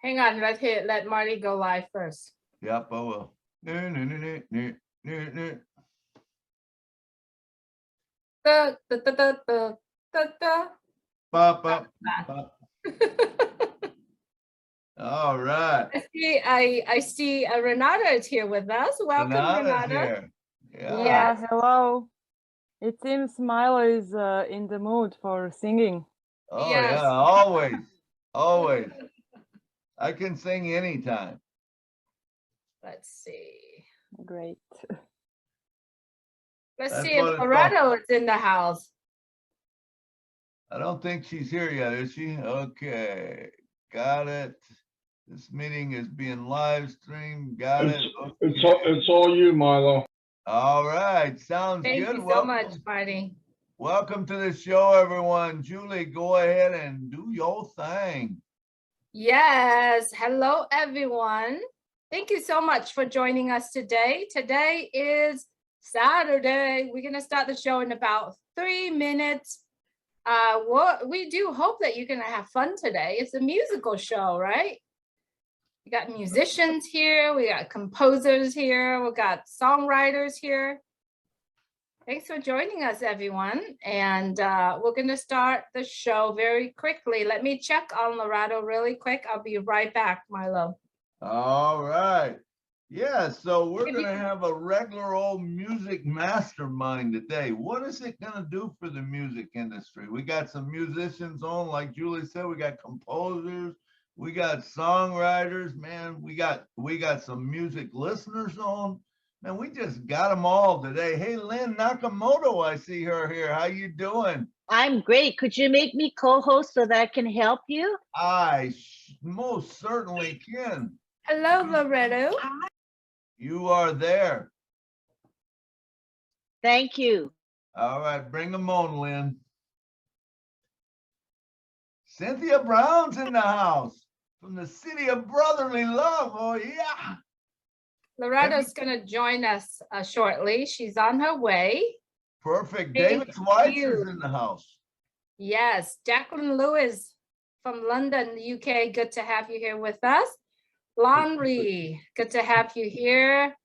Hang on, let Marty go live first. Yep, I will. Pop up. All right. I see Renata is here with us. Welcome, Renata. Here. Yeah, hello. It seems Milo is in the mood for singing. Oh, Yes. yeah, always. Always. I can sing anytime. Let's see. Great. Let's see if Loretta is in the house. I don't think she's here yet, is she? Okay, got it. This meeting is being live streamed. Got it. Okay. It's all you, Milo. All right, sounds Thank good. you so much, Marty. Welcome to the show, everyone. Julie, go ahead and do your thing. Yes, hello, everyone. Thank you so much for joining us today. Today is Saturday. We're going to start the show in about 3 minutes. We do hope that you're going to have fun today. It's a musical show, right? We got musicians here. We got composers here. We got songwriters here. Thanks for joining us, everyone. And we're going to start the show very quickly. Let me check on Loretta really quick. I'll be right back, Milo. All right. Yeah, so we're going to have a regular old music mastermind today. What is it going to do for the music industry? We got some musicians on, like Julie said, we got composers, we got songwriters, man, we got some music listeners on. Man, we just got them all today. Hey, Lynn Nakamoto, I see her here. How you doing? I'm great. Could you make me co-host so that I can help you? I most certainly can. Hello, Loretta. You are there. Thank you. All right, bring them on, Lynn. Cynthia Brown's in the house from the city of brotherly love. Oh, yeah. Loretta's going to join us shortly. She's on her way. Perfect. David Schweitzer's in the house. Yes. Jacqueline Lewis from London, UK. Good to have you here with us. Laundry, good to have you here.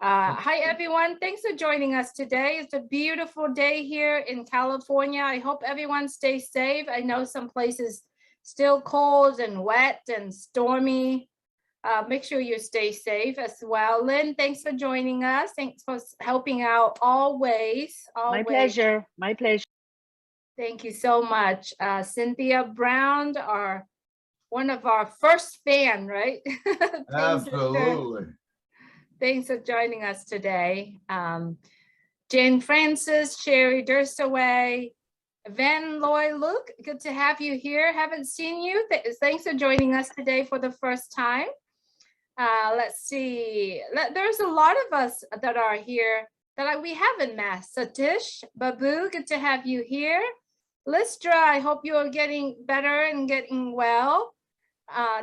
Hi, everyone. Thanks for joining us today. It's a beautiful day here in California. I hope everyone stays safe. I know some places still cold and wet and stormy. Make sure you stay safe as well. Lynn, thanks for joining us. Thanks for helping out always. My pleasure. My pleasure. Thank you so much. Cynthia Brown, one of our first fan, right? Absolutely. Thanks for joining us today. Jane Francis, Sherry Durstaway, Van Loy Luke, good to have you here. Haven't seen you. Thanks for joining us today for the first time. Let's see. There's a lot of us that are here that we haven't met. Satish, Babu, good to have you here. Listra, I hope you are getting better and getting well.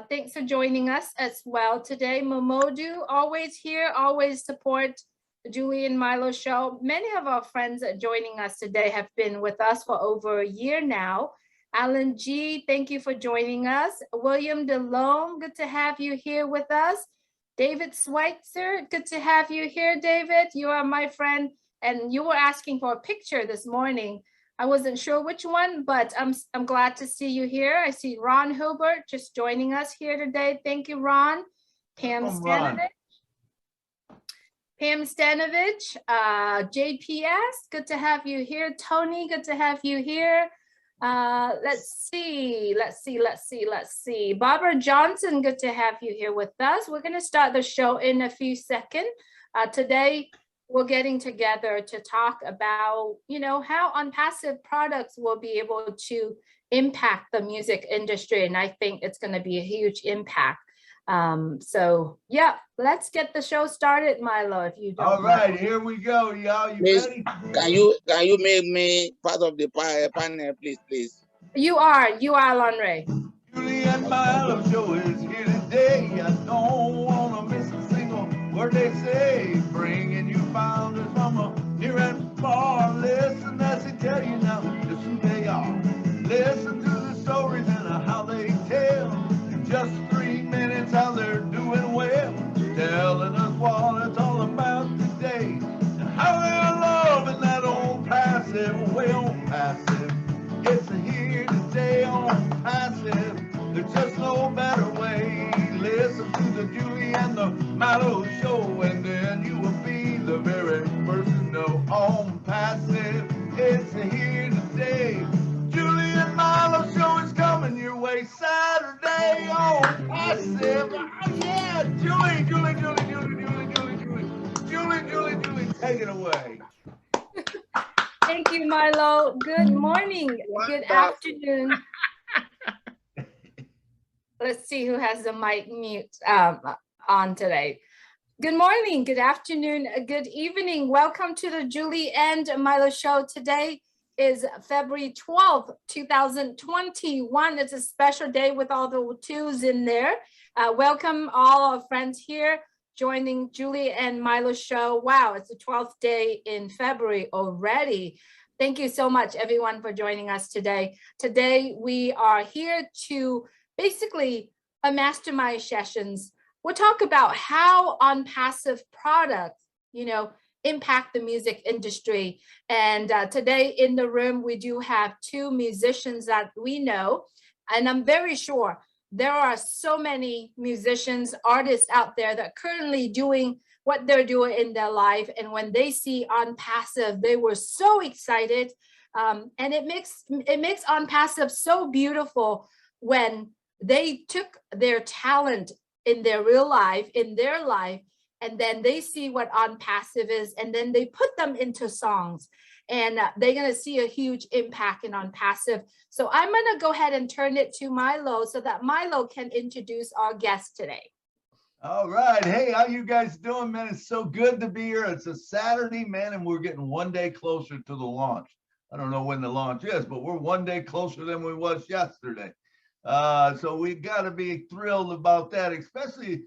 Thanks for joining us as well today. Momodu, always here, always support the Julie and Milo show. Many of our friends that are joining us today have been with us for over a year now. Alan G, thank you for joining us. William DeLome, good to have you here with us. David Schweitzer, good to have you here, David. You are my friend, and you were asking for a picture this morning. I wasn't sure which one, but I'm glad to see you here. I see Ron Hilbert just joining us here today. Thank you, Ron. Pam Stanovich. Pam Stanovich, JPS, good to have you here. Tony, good to have you here. Let's see. Barbara Johnson, good to have you here with us. We're going to start the show in a few seconds. Today, we're getting together to talk about, how onpassive products will be able to impact the music industry. And I think it's going to be a huge impact. So yeah, let's get the show started, Milo, if you don't. All right, here we go, y'all. You ready? Can you make me part of the panel, please? You are, Lonray. Julie and Milo show is here today. I don't want to miss a single word they say. Bringing you founders from a near and far. Listen as they tell you now just who they are. Listen to the stories and how they tell. In just 3 minutes. take it away. Thank you, Milo. Good morning, good Wonderful. afternoon. Let's see who has the mic mute on today. Good morning, good afternoon, good evening. Welcome to the Julie and Milo show. Today is February 12th, 2021. It's a special day with all the twos in there. Welcome all our friends here joining Julie and Milo show. Wow, it's the 12th day in February already. Thank you so much, everyone, for joining us today. Today, we are here to basically a mastermind sessions. We'll talk about how onpassive products, impact the music industry. And today in the room, we do have two musicians that we know. And I'm very sure there are so many musicians, artists out there that are currently doing what they're doing in their life. And when they see onpassive, they were so excited. And it makes onpassive so beautiful when they took their talent in their real life, in their life, and then they see what onpassive is, and then they put them into songs. And they're going to see a huge impact in onpassive. So I'm going to go ahead and turn it to Milo so that Milo can introduce our guest today. All right. Hey, how you guys doing, man? It's so good to be here. It's a Saturday, man, and we're getting one day closer to the launch. I don't know when the launch is, but we're one day closer than we was yesterday. So we got to be thrilled about that, especially,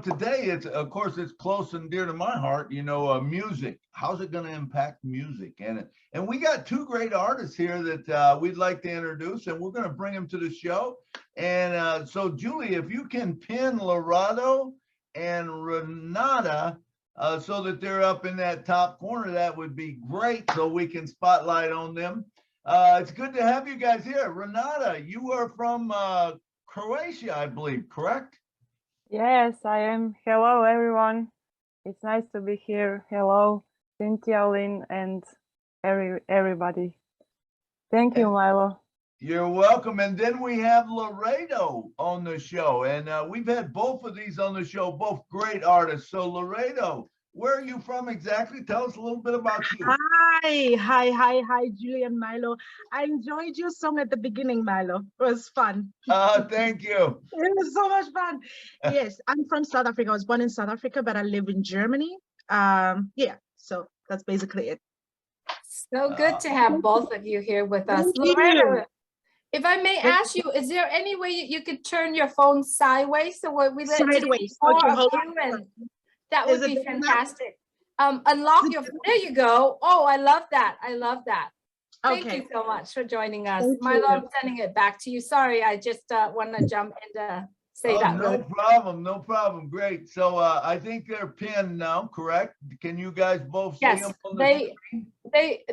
today, of course, it's close and dear to my heart, music. How's it going to impact music? And we got two great artists here that we'd like to introduce, and we're going to bring them to the show. And so, Julie, if you can pin Lorado and Renata so that they're up in that top corner, that would be great, so we can spotlight on them. It's good to have you guys here. Renata, you are from Croatia, I believe, correct? Yes, I am. Hello, everyone. It's nice to be here. Hello, Cynthia, Lynn, and everybody. Thank you, Milo. You're welcome. And then we have Laredo on the show. And we've had both of these on the show, both great artists. So Laredo, where are you from exactly? Tell us a little bit about you. Hi, Julie and Milo. I enjoyed your song at the beginning, Milo. It was fun. Thank you. It was so much fun. Yes, I'm from South Africa. I was born in South Africa, but I live in Germany. Yeah, so that's basically it. So good to have both of you here with us. Thank you. Loretta, if I may ask you, is there any way you could turn your phone sideways so we let Sideways. more Okay, of hold you, on. and that would Is it be better now? fantastic. Unlock your, there you go. Oh, I love that. I love that. Thank Okay. you so much for joining us. Thank Milo, you. I'm sending it back to you. Sorry, I just want to jump in to say that. No problem. No problem. Great. So I think they're pinned now, correct? Can you guys both see Yes, them on the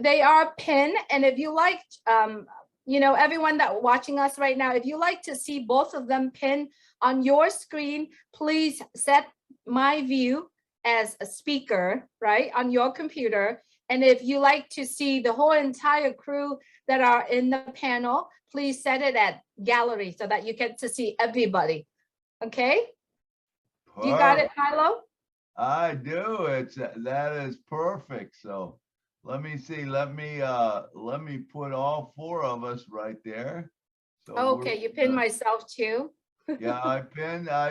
they are pinned. And if you like, everyone that watching us right now, if you like to see both of them pinned on your screen, please set my view as a speaker, right, on your computer. And if you like to see the whole entire crew that are in the panel, please set it at gallery so that you get to see everybody. Okay? You got it, Milo? I do. That is perfect. So let me see. Let me put all four of us right there. So Okay, you pinned myself too. Yeah, I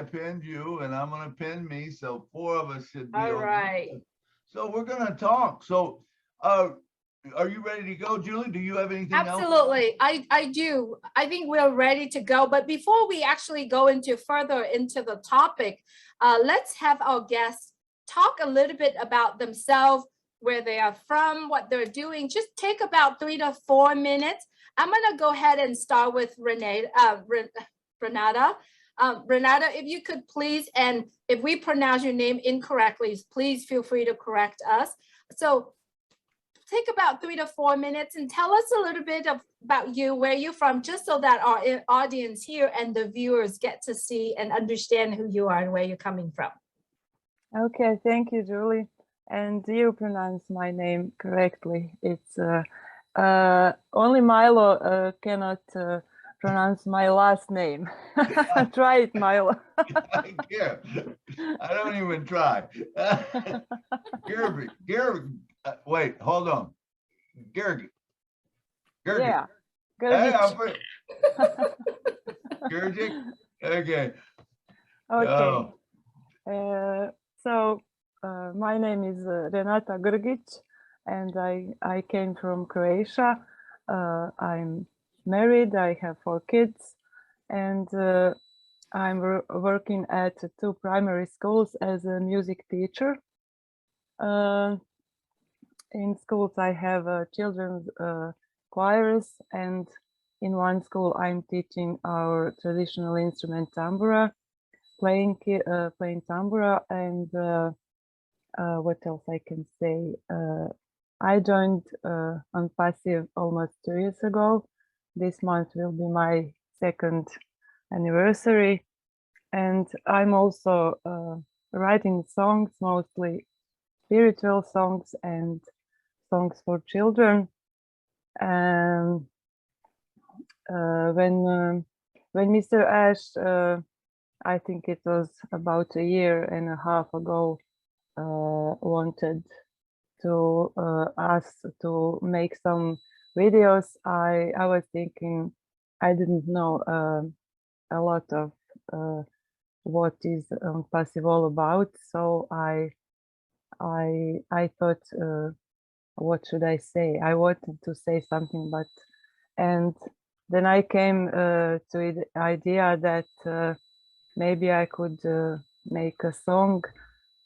pinned you, and I'm gonna pin me. So four of us should be All okay. right. So we're gonna talk. So are you ready to go, Julie? Do you have anything else? Absolutely, I do. I think we're ready to go. But before we actually go further into the topic, let's have our guests talk a little bit about themselves, where they are from, what they're doing. Just take about 3 to 4 minutes. I'm gonna go ahead and start with Renata. Renata, if you could please, and if we pronounce your name incorrectly, please feel free to correct us. So take about 3 to 4 minutes and tell us a little bit about you, where you're from, just so that our audience here and the viewers get to see and understand who you are and where you're coming from. Okay, thank you, Julie. And you pronounce my name correctly. It's only Milo cannot pronounce my last name. Try it, Milo. I care. I don't even try. Gergi, wait, hold on. Gergi. Yeah. Hey, Gergi. Gergi. Okay. Okay. Oh, So my name is Renata Grgic, and I came from Croatia. I'm married. I have 4 kids, and I'm working at 2 primary schools as a music teacher. In schools, I have children's choirs, and in one school, I'm teaching our traditional instrument tambura, playing tambura, and what else I can say? I joined onpassive almost 2 years ago. This month will be my 2nd anniversary, and I'm also writing songs, mostly spiritual songs and songs for children. And when Mr. Ash, I think it was about 1.5 years ago, wanted to us to make some videos, I was thinking I didn't know a lot of what is passive all about, so I thought, what should I say? I wanted to say something, but and then I came to the idea that maybe I could make a song,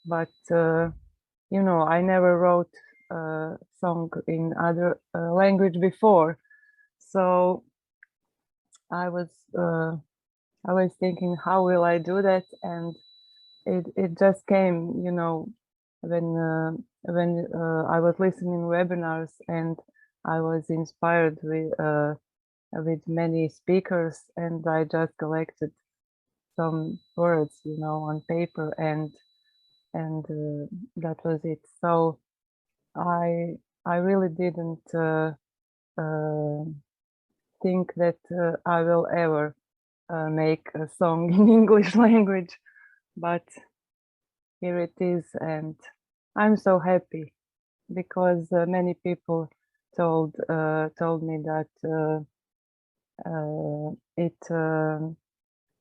but you know, I never wrote a song in other language before, so I was thinking, how will I do that? And it just came, you know, when I was listening webinars, and I was inspired with many speakers, and I just collected some words, you know, on paper, and that was it. So I really didn't think that I will ever make a song in English language, but here it is, and I'm so happy because many people told me that it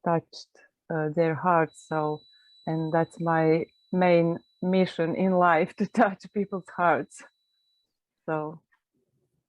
touched their hearts. So, and that's my main mission in life, to touch people's hearts. So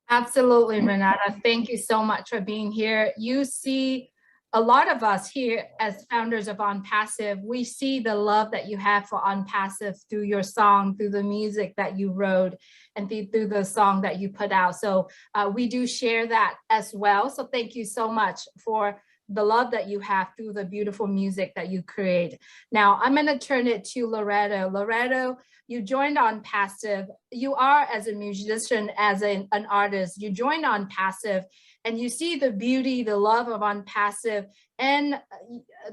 Absolutely, Renata. Thank you so much for being here. You see, a lot of us here as founders of onpassive, we see the love that you have for onpassive through your song, through the music that you wrote, and through the song that you put out. So we do share that as well. So thank you so much for the love that you have through the beautiful music that you create. Now, I'm going to turn it to Loretto. Loretto, you joined onpassive. You are, as a musician, as an artist, you joined onpassive, and you see the beauty, the love of onpassive, and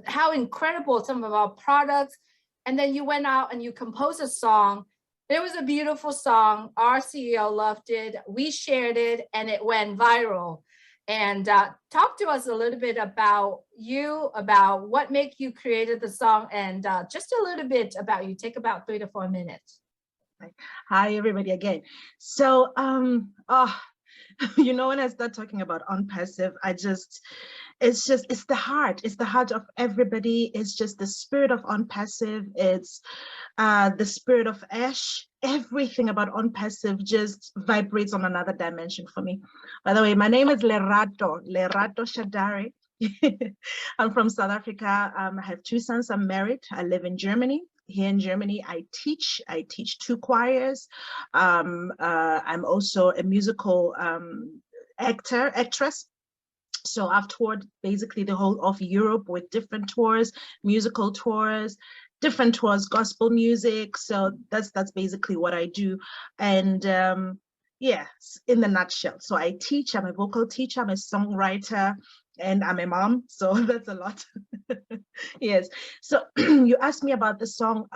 how incredible some of our products. And then you went out and you composed a song. It was a beautiful song. Our CEO loved it. We shared it, and it went viral. And talk to us a little bit about you, about what made you created the song, and just a little bit about you. Take about 3 to 4 minutes. Hi, everybody again. So, you know, when I start talking about onpassive, it's the heart of everybody. It's just the spirit of onpassive. It's the spirit of Ash. Everything about onpassive just vibrates on another dimension for me. By the way, my name is Lerato Shadari. I'm from South Africa. I have 2 sons. I'm married. I live in Germany. Here in Germany, I teach 2 choirs. I'm also a musical actress. So I've toured basically the whole of Europe with different tours, musical tours, different tours, gospel music. So that's basically what I do. And yes, in the nutshell. So I teach, I'm a vocal teacher, I'm a songwriter, and I'm a mom. So that's a lot. Yes. So you asked me about the song.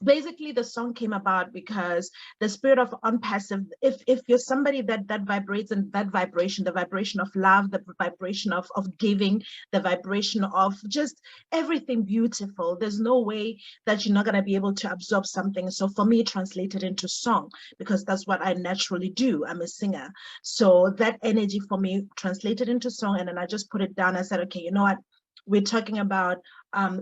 basically the song came about because the spirit of onpassive, if you're somebody that vibrates in that vibration, the vibration of love, the vibration of giving, the vibration of just everything beautiful, there's no way that you're not going to be able to absorb something. So for me, translated into song, because that's what I naturally do. I'm a singer. So that energy for me translated into song, and then I just put it down. I said, okay, you know what, we're talking about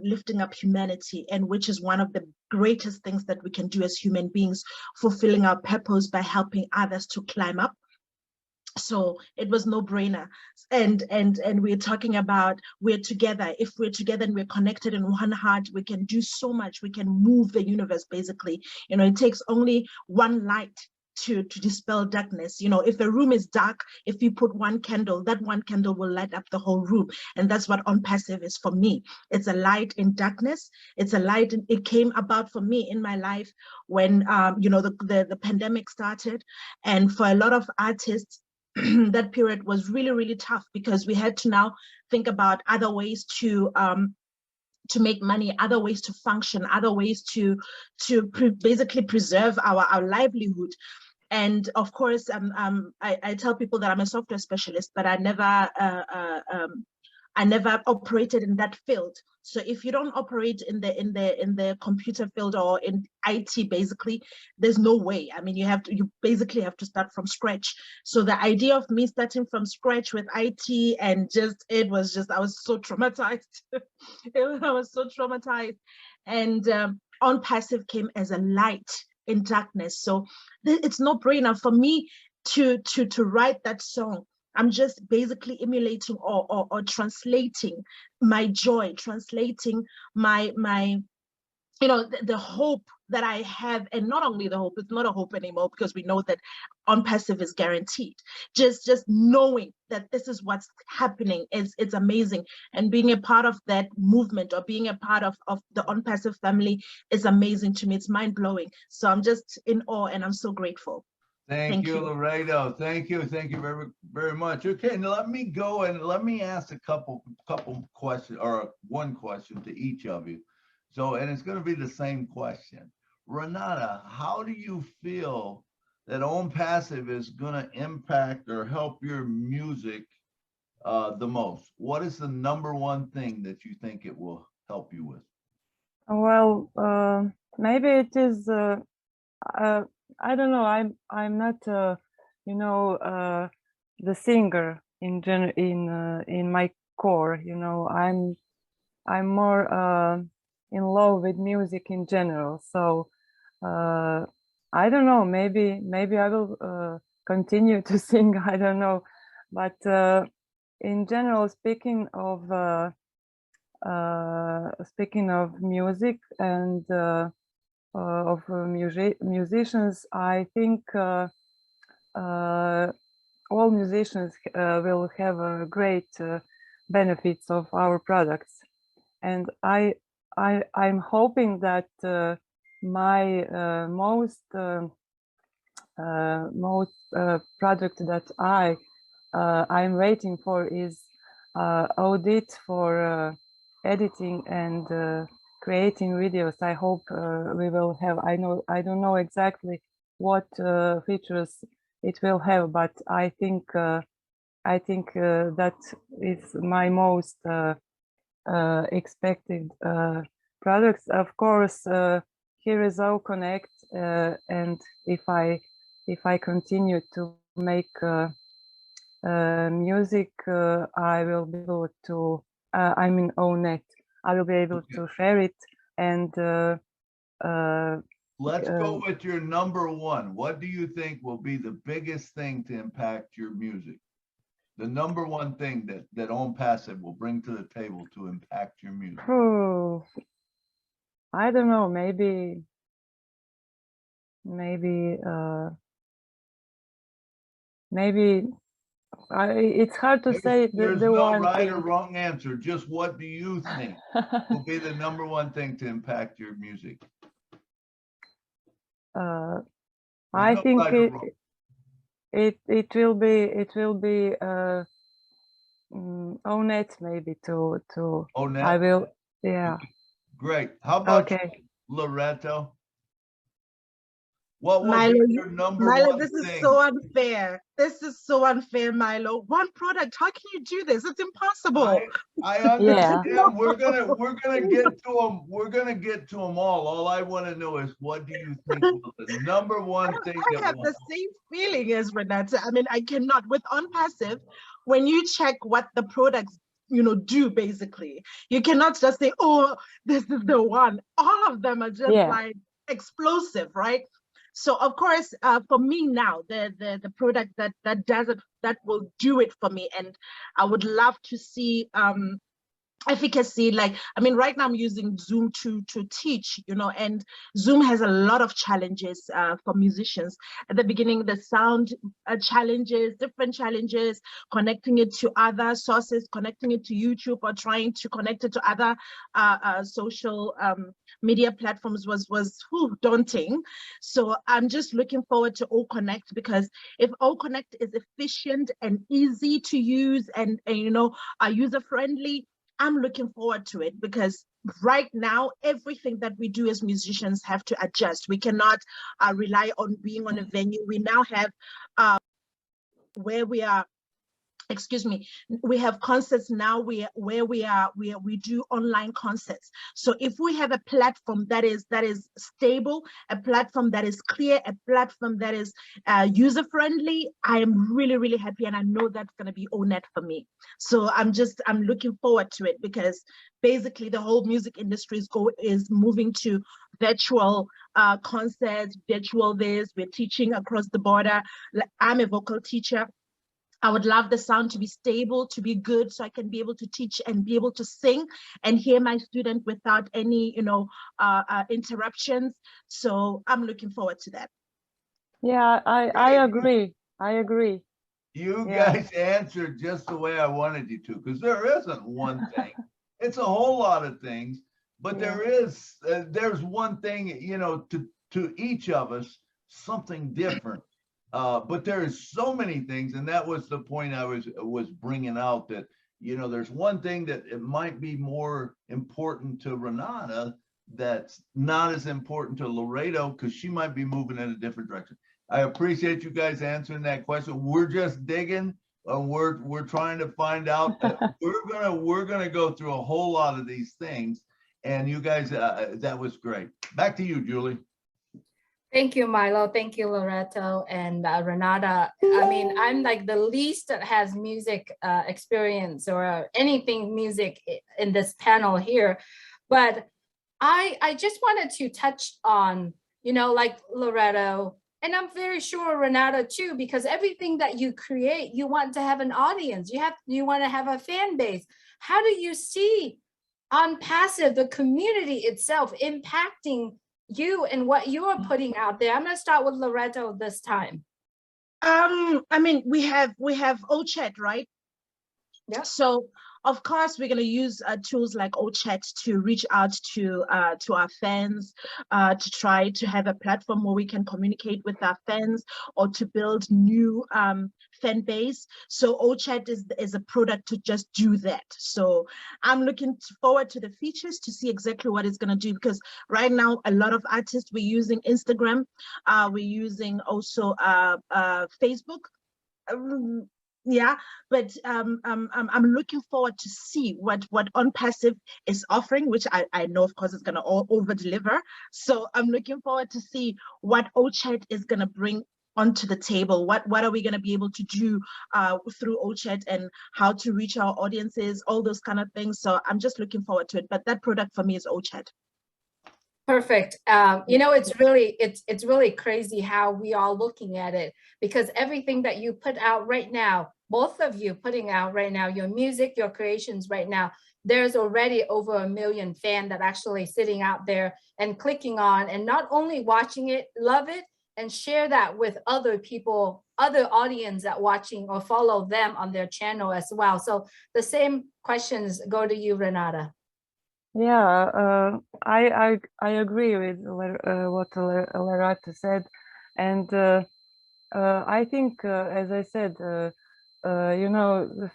lifting up humanity, and which is one of the greatest things that we can do as human beings, fulfilling our purpose by helping others to climb up. So it was no brainer. And we're talking about, we're together. If we're together and we're connected in one heart, we can do so much. We can move the universe, basically. You know, it takes only one light to dispel darkness. You know, if a room is dark, if you put one candle, that one candle will light up the whole room. And that's what onpassive is for me. It's a light in darkness. It's a light. It came about for me in my life when you know, the pandemic started, and for a lot of artists, that period was really, really tough, because we had to now think about other ways to make money, other ways to function, other ways to basically preserve our livelihood. And of course, I tell people that I'm a software specialist, but I never operated in that field. So if you don't operate in the computer field or in IT, basically, there's no way. I mean, you basically have to start from scratch. So the idea of me starting from scratch with IT, and I was so traumatized. I was so traumatized. And onpassive came as a light in darkness. So it's no brainer for me to write that song. I'm just basically emulating or translating my joy, translating my you know, the hope that I have. And not only the hope, it's not a hope anymore, because we know that onpassive is guaranteed. Just knowing that this is what's happening it's amazing. And being a part of that movement, or being a part of the onpassive family, is amazing to me. It's mind-blowing. So I'm just in awe, and I'm so grateful. Thank you, Laredo. Thank you very, very much. Okay, now let me go and let me ask a couple questions, or one question to each of you. So, and it's going to be the same question. Renata, how do you feel that onpassive is going to impact or help your music the most? What is the number one thing that you think it will help you with? Well, maybe it is. I don't know. I'm not, you know, the singer in my core. You know, I'm more in love with music in general. So I don't know. Maybe I will continue to sing. I don't know, but in general, speaking of music and of musicians, I think all musicians will have great benefits of our products, and I'm hoping that my most project that I'm waiting for is audit for editing and creating videos. I hope we will have. I don't know exactly what features it will have, but I think that is my most expected products. Of course, here is all connect, and if I continue to make music, I will be able to. I mean, own it. I will be able to share it, and let's go with your number one. What do you think will be the biggest thing to impact your music? The number one thing that onpassive will bring to the table to impact your music? I don't know. Maybe it's hard to say. There's the no one right thing. or wrong answer. Just what do you think will be the number one thing to impact your music? I think it will be own it, maybe to own it. I will, yeah. Great. How about okay Loretto? What will Milo, be your number Milo, one this is thing? so unfair. This is so unfair, Milo. One product, how can you do this? It's impossible. I Yeah. understand. We're gonna get to them. We're gonna get to them all. All I want to know is, what do you think will the number one thing I that have will? the same feeling as Renata. I mean, I cannot with onpassive. When you check what the products, do basically, you cannot just say, "Oh, this is the one." All of them are just Yeah. like explosive, right? So of course, for me now, the product that does it, that will do it for me, and I would love to see efficacy. Like, I mean, right now I'm using Zoom to teach, and Zoom has a lot of challenges for musicians. At the beginning, the sound challenges, different challenges, connecting it to other sources, connecting it to YouTube, or trying to connect it to other social media platforms was daunting. So I'm just looking forward to All Connect, because if All Connect is efficient and easy to use and user friendly, I'm looking forward to it, because right now, everything that we do as musicians have to adjust. We cannot rely on being on a venue. We now have where we are, we have concerts now where we do online concerts. So if we have a platform that is stable, a platform that is clear, a platform that is user friendly, I am really, really happy, and I know that's going to be ONET for me. So I'm looking forward to it, because basically the whole music industry is moving to virtual concerts, virtual this. We're teaching across the border. I'm a vocal teacher. I would love the sound to be stable, to be good, so I can be able to teach and be able to sing and hear my student without any, interruptions. So I'm looking forward to that. Yeah, I agree. I agree. You Yeah. guys answered just the way I wanted you to, because there isn't one thing. It's a whole lot of things, but Yeah. there's one thing, to each of us, something different. But there is so many things, and that was the point I was bringing out, that there's one thing that it might be more important to Renata that's not as important to Laredo, because she might be moving in a different direction. I appreciate you guys answering that question. We're just digging. We're trying to find out. We're gonna go through a whole lot of these things, and you guys, that was great. Back to you, Julie. Thank you, Milo. Thank you, Loretto and Renata. I mean, I'm like the least that has music experience or anything music in this panel here, but I just wanted to touch on, like Loretto, and I'm very sure Renata too, because everything that you create, you want to have an audience. You want to have a fan base. How do you see onpassive, the community itself, impacting you and what you are putting out there? I'm going to start with Loretto this time. I mean, we have OChat, right? Yeah. So of course we're going to use tools like OChat to reach out to our fans, to try to have a platform where we can communicate with our fans, or to build new fan base. So OChat is a product to just do that. So I'm looking forward to the features to see exactly what it's going to do, because right now a lot of artists, we're using Instagram, we're using also Facebook. Yeah, but I'm looking forward to see what onpassive is offering, which I know of course it's going to over deliver. So I'm looking forward to see what OChat is going to bring onto the table. What are we going to be able to do through OChat, and how to reach our audiences, all those kind of things. So I'm just looking forward to it, but that product for me is OChat. Perfect. It's really crazy how we are looking at it, because everything that you put out right now, both of you putting out right now, your music, your creations right now, there's already over 1 million fans that actually sitting out there and clicking on, and not only watching it, love it, and share that with other people, other audience that watching or follow them on their channel as well. So the same questions go to you, Renata. Yeah, I agree with what Loretta said, and I think, as I said, the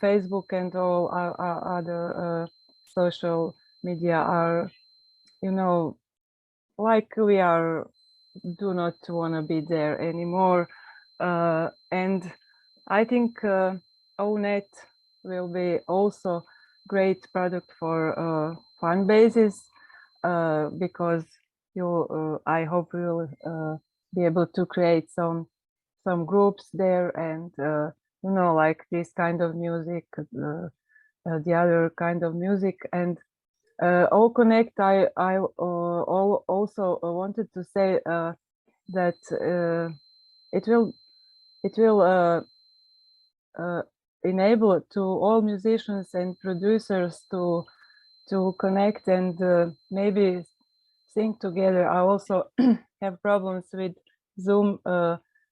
Facebook and all our other social media are, like we are do not want to be there anymore. And I think ONET will be also great product for fan bases, because I hope we will be able to create some groups there, and like this kind of music, the other kind of music. And All Connect, I also wanted to say that it will enable to all musicians and producers to connect and maybe sing together. I also have problems with Zoom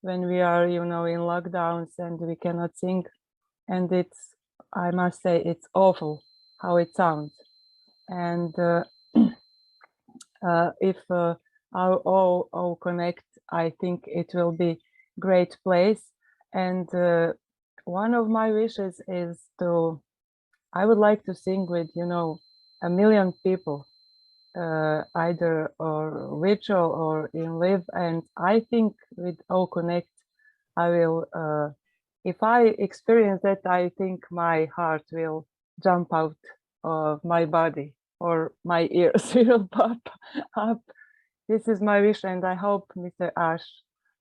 when we are, in lockdowns and we cannot sing, and I must say, it's awful how it sounds. And if our all connect, I think it will be great place. And one of my wishes is I would like to sing with 1 million people, either or virtual or in live. And I think with All Connect, I will, if I experience that, I think my heart will jump out of my body, or my ears will pop up. This is my wish, and I hope Mr. Ash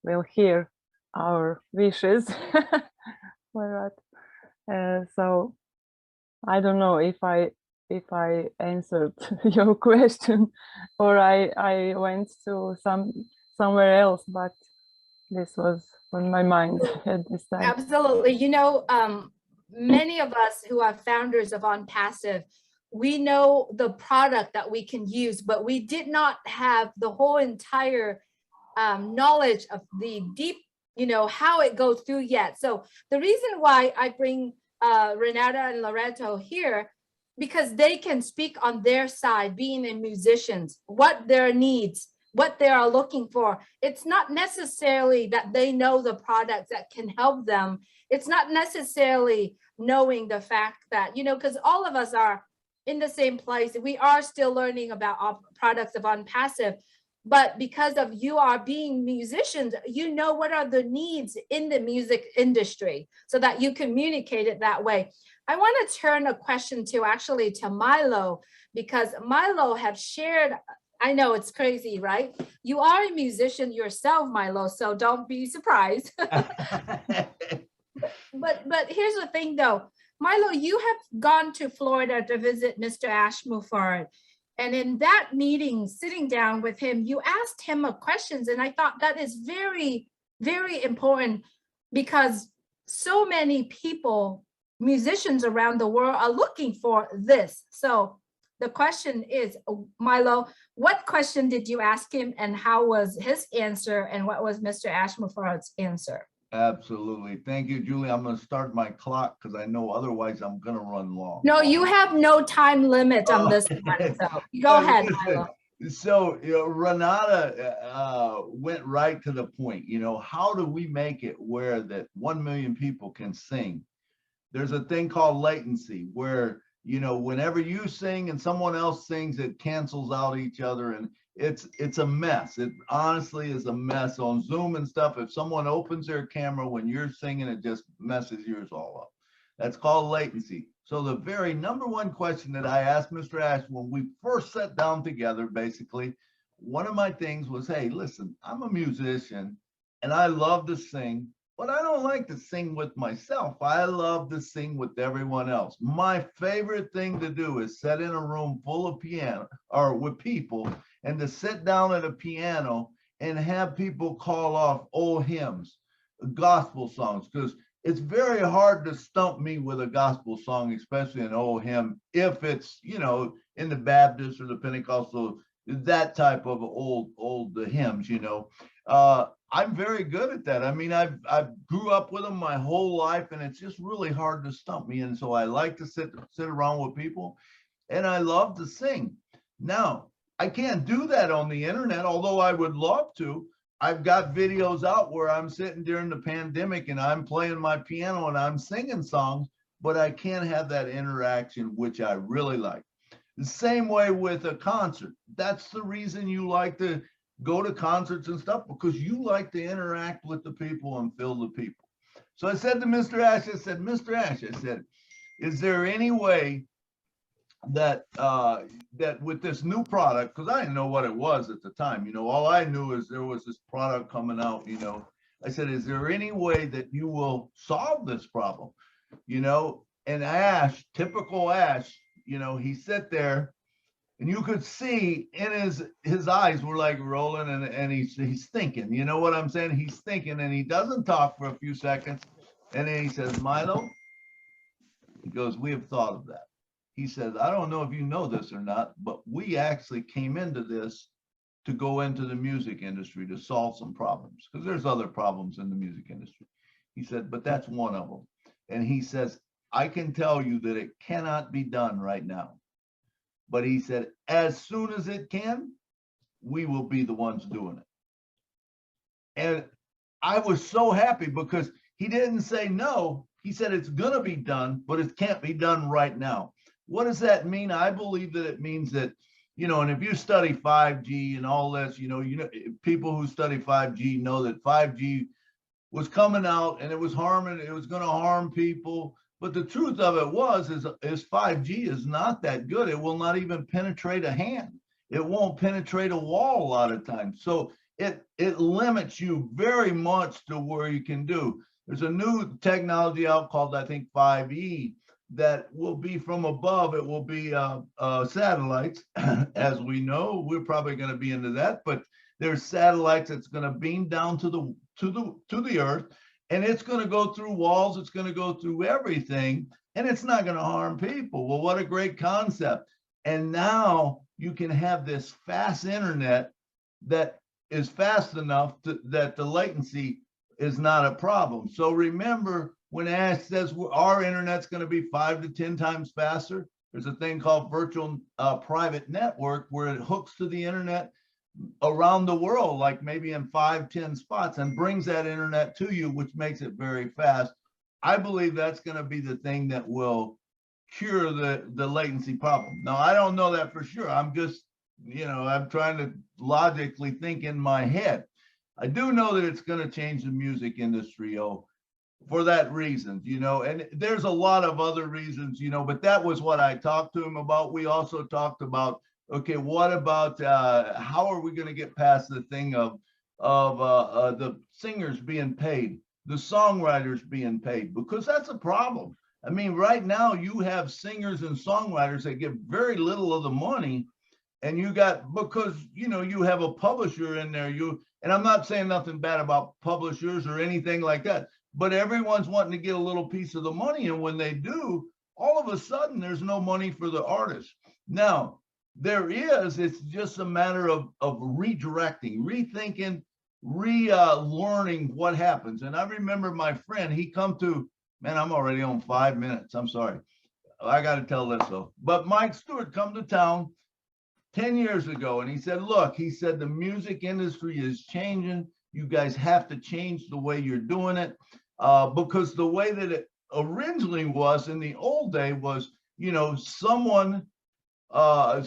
will hear our wishes. So I don't know if I answered your question, or I went to somewhere else, but this was on my mind at this time. Absolutely. Many of us who are founders of onpassive, we know the product that we can use, but we did not have the whole entire knowledge of the deep, how it goes through yet. So the reason why I bring Renata and Loreto here, because they can speak on their side, being a musicians, what their needs, what they are looking for. It's not necessarily that they know the products that can help them. It's not necessarily knowing the fact that, because all of us are in the same place. We are still learning about our products of onpassive, but because of you are being musicians, what are the needs in the music industry so that you communicate it that way. I want to turn a question to Milo, because Milo have shared, I know it's crazy, right? You are a musician yourself, Milo, so don't be surprised. But here's the thing though, Milo, you have gone to Florida to visit Mr. Ash Muffard. And in that meeting, sitting down with him, you asked him questions. And I thought that is very, very important, because so many people, musicians around the world, are looking for this. So the question is, Milo, what question did you ask him, and how was his answer, and what was Mr. Ash Muffard's answer? Absolutely. Thank you, Julie. I'm going to start my clock because I know otherwise I'm going to run long. No, you have no time limit on this one. So go ahead, Milo. So, Renata went right to the point. How do we make it where that 1 million people can sing? There's a thing called latency where, whenever you sing and someone else sings, it cancels out each other, and it's a mess. It honestly is a mess on Zoom and stuff. If someone opens their camera when you're singing, it just messes yours all up. That's called latency. So the very number one question that I asked Mr. Ash when we first sat down together, basically, one of my things was, hey, listen, I'm a musician and I love to sing, but I don't like to sing with myself. I love to sing with everyone else. My favorite thing to do is sit in a room full of piano or with people, and to sit down at a piano and have people call off old hymns, gospel songs, because it's very hard to stump me with a gospel song, especially an old hymn, if it's, in the Baptist or the Pentecostal, that type of old hymns, I'm very good at that. I mean, I grew up with them my whole life, and it's just really hard to stump me. And so I like to sit around with people, and I love to sing. Now, I can't do that on the internet, although I would love to. I've got videos out where I'm sitting during the pandemic and I'm playing my piano and I'm singing songs, but I can't have that interaction, which I really like. The same way with a concert. That's the reason you like to go to concerts and stuff because you like to interact with the people and feel the people. So I said to Mr. Ash, I said, Mr. Ash, I said, is there any way that that with this new product, because I didn't know what it was at the time, you know, all I knew is there was this product coming out, you know. I said, is there any way that you will solve this problem? You know, and Ash, typical Ash, you know, he sat there and you could see in his eyes were like rolling, and he's thinking, you know what I'm saying? He's thinking, and he doesn't talk for a few seconds. And then he says, Milo, he goes, we have thought of that. He says, I don't know if you know this or not, but we actually came into this to go into the music industry to solve some problems, because there's other problems in the music industry. He said, but that's one of them. And he says, I can tell you that it cannot be done right now. But he said, as soon as it can, we will be the ones doing it. And I was so happy because he didn't say no. He said it's going to be done, but it can't be done right now. What does that mean? I believe that it means that, you know, and if you study 5G and all this, you know, people who study 5G know that 5G was coming out and it was going to harm people. But the truth of it is 5G is not that good. It will not even penetrate a hand. It won't penetrate a wall a lot of times. So it limits you very much to where you can do. There's a new technology out called, I think, 5E that will be from above. It will be satellites, as we know. We're probably going to be into that, but there's satellites that's going to beam down to the earth, and it's going to go through walls. It's going to go through everything, and it's not going to harm people. Well, what a great concept. And now you can have this fast internet that is fast enough that the latency is not a problem. So remember, when Ash says our internet's going to be 5 to 10 times faster, there's a thing called virtual private network where it hooks to the internet around the world, like maybe in 5-10 spots, and brings that internet to you, which makes it very fast. I believe that's going to be the thing that will cure the latency problem. Now, I don't know that for sure. I'm just, you know, I'm trying to logically think in my head. I do know that it's going to change the music industry, for that reason, you know, and there's a lot of other reasons, you know, but that was what I talked to him about. We also talked about, okay, what about how are we going to get past the thing of the singers being paid, the songwriters being paid, because that's a problem. I mean, right now you have singers and songwriters that get very little of the money, and you got, because, you know, you have a publisher in there, and I'm not saying nothing bad about publishers or anything like that, but everyone's wanting to get a little piece of the money. And when they do, all of a sudden there's no money for the artist. Now, it's just a matter of redirecting, rethinking, learning what happens. And I remember my friend, he come to, man, I'm already on 5 minutes. I'm sorry. I got to tell this though. But Mike Stewart come to town 10 years ago, and he said, look, he said, the music industry is changing. You guys have to change the way you're doing it, because the way that it originally was in the old day was, you know, someone, a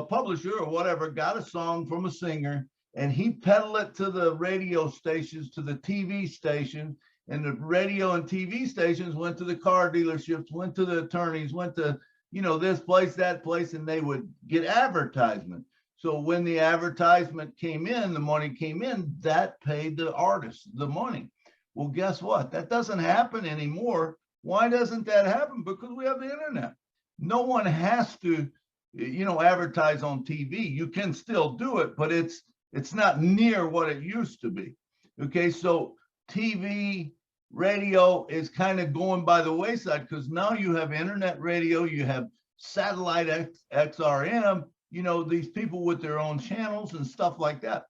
publisher or whatever, got a song from a singer, and he peddled it to the radio stations, to the TV station, and the radio and TV stations went to the car dealerships, went to the attorneys, went to, you know, this place, that place, and they would get advertisement. So when the advertisement came in, the money came in, that paid the artist the money. Well, guess what? That doesn't happen anymore. Why doesn't that happen? Because we have the internet. No one has to, you know, advertise on TV. You can still do it, but it's not near what it used to be. Okay, so TV, radio is kind of going by the wayside, because now you have internet radio, you have satellite XRM, you know, these people with their own channels and stuff like that.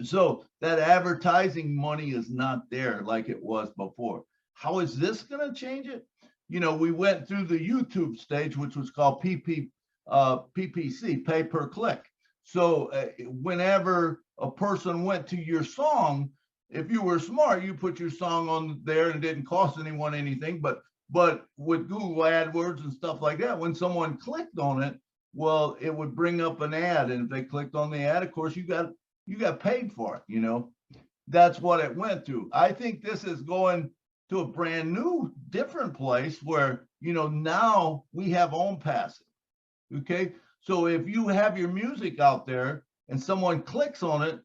So that advertising money is not there like it was before. How is this going to change it? You know, we went through the YouTube stage, which was called PPC, pay per click. So whenever a person went to your song, if you were smart, you put your song on there and it didn't cost anyone anything. But with Google AdWords and stuff like that, when someone clicked on it, well, it would bring up an ad. And if they clicked on the ad, of course, you got you got paid for it, you know. That's what it went through. I think this is going to a brand new, different place where, you know, now we have onpassive. Okay. So if you have your music out there and someone clicks on it,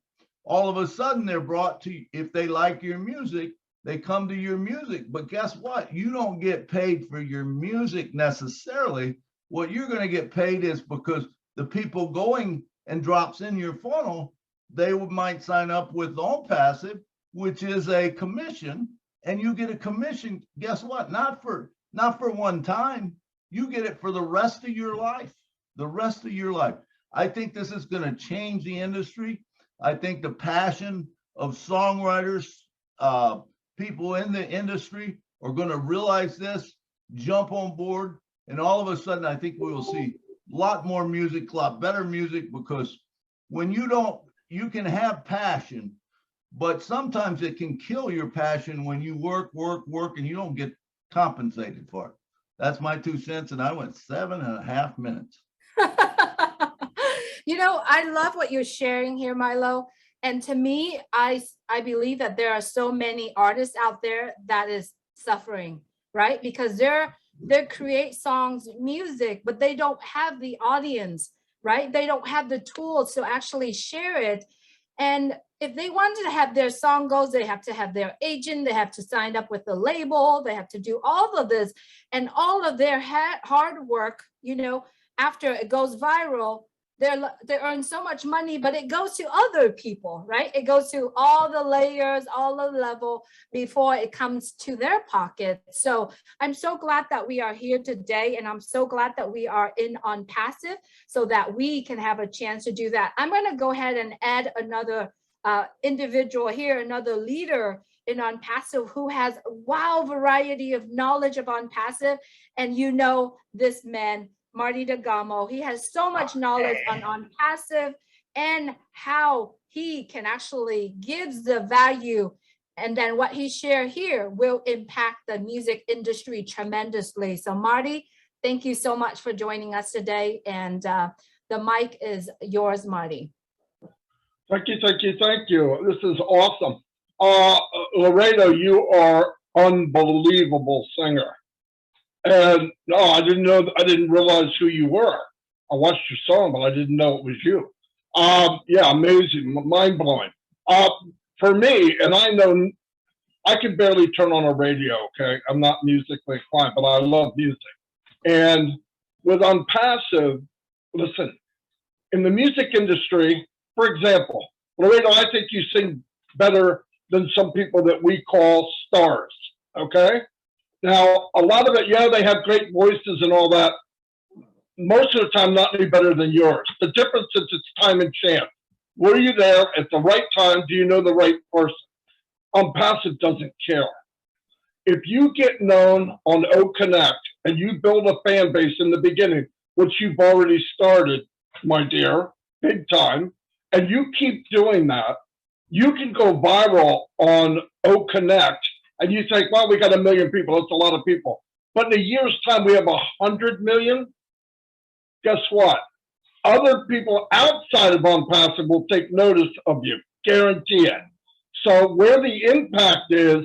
all of a sudden they're brought to, if they like your music, they come to your music. But guess what? You don't get paid for your music necessarily. What you're going to get paid is because the people going and drops in your funnel, they might sign up with onpassive, which is a commission, and you get a commission. Guess what? Not for one time. You get it for the rest of your life. The rest of your life. I think this is going to change the industry. I think the passion of songwriters, people in the industry are going to realize this, jump on board, and all of a sudden, I think we will see a lot more music, a lot better music, because when you can have passion, but sometimes it can kill your passion when you work, and you don't get compensated for it. That's my 2 cents, and I went 7.5 minutes. You know, I love what you're sharing here, Milo. And to me, I believe that there are so many artists out there that is suffering, right? Because they create songs, music, but they don't have the audience, right? They don't have the tools to actually share it. And if they wanted to have their song goes, they have to have their agent, they have to sign up with the label, they have to do all of this, and all of their hard work, you know, after it goes viral, they earn so much money, but it goes to other people, right? It goes to all the layers, all the level before it comes to their pocket. So I'm so glad that we are here today, and I'm so glad that we are in onpassive so that we can have a chance to do that. I'm going to go ahead and add another individual here, another leader in onpassive who has a wild variety of knowledge of onpassive. And you know this man, Marty DeGamo, he has so much knowledge on onpassive and how he can actually gives the value, and then what he shared here will impact the music industry tremendously. So Marty, thank you so much for joining us today, and the mic is yours, Marty. Thank you. This is awesome. Laredo, you are unbelievable singer. And no, I didn't realize who you were. I watched your song, but I didn't know it was you. Yeah, amazing, mind blowing. For me, and I know I can barely turn on a radio, okay? I'm not musically inclined, but I love music. And with onpassive, listen, in the music industry, for example, Laredo, I think you sing better than some people that we call stars, okay? Now, a lot of it, yeah, they have great voices and all that. Most of the time, not any better than yours. The difference is it's time and chance. Were you there at the right time? Do you know the right person? Onpassive doesn't care. If you get known on O Connect and you build a fan base in the beginning, which you've already started, my dear, big time, and you keep doing that, you can go viral on O Connect. And you think, well, we got 1 million people. That's a lot of people. But in a year's time, we have 100 million. Guess what? Other people outside of onpassive will take notice of you. Guarantee it. So where the impact is,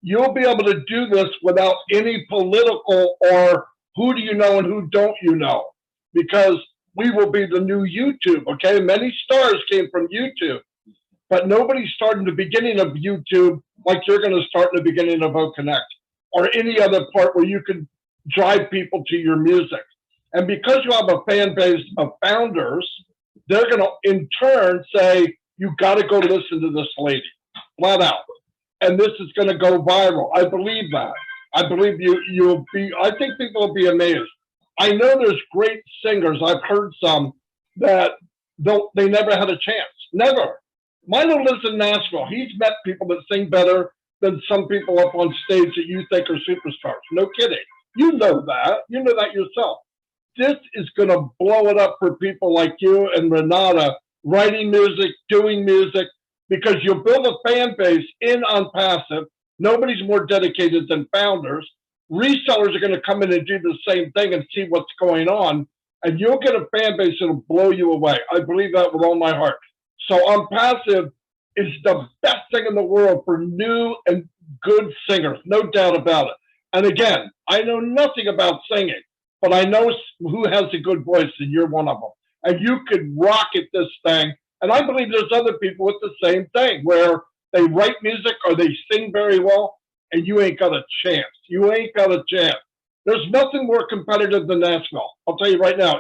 you'll be able to do this without any political or who do you know and who don't you know. Because we will be the new YouTube, okay? Many stars came from YouTube. But nobody started in the beginning of YouTube like you're going to start in the beginning of O Connect or any other part where you can drive people to your music. And because you have a fan base of founders, they're going to in turn say, you got to go listen to this lady, flat out. And this is going to go viral. I believe that. I believe you'll be, I think people will be amazed. I know there's great singers. I've heard some that they never had a chance. Never. Milo lives in Nashville. He's met people that sing better than some people up on stage that you think are superstars. No kidding. You know that. You know that yourself. This is going to blow it up for people like you and Renata, writing music, doing music, because you'll build a fan base in onpassive. Nobody's more dedicated than founders. Resellers are going to come in and do the same thing and see what's going on, and you'll get a fan base that'll blow you away. I believe that with all my heart. So onpassive is the best thing in the world for new and good singers, no doubt about it. And again, I know nothing about singing, but I know who has a good voice, and you're one of them. And you could rocket this thing. And I believe there's other people with the same thing, where they write music or they sing very well, and you ain't got a chance. You ain't got a chance. There's nothing more competitive than Nashville. I'll tell you right now.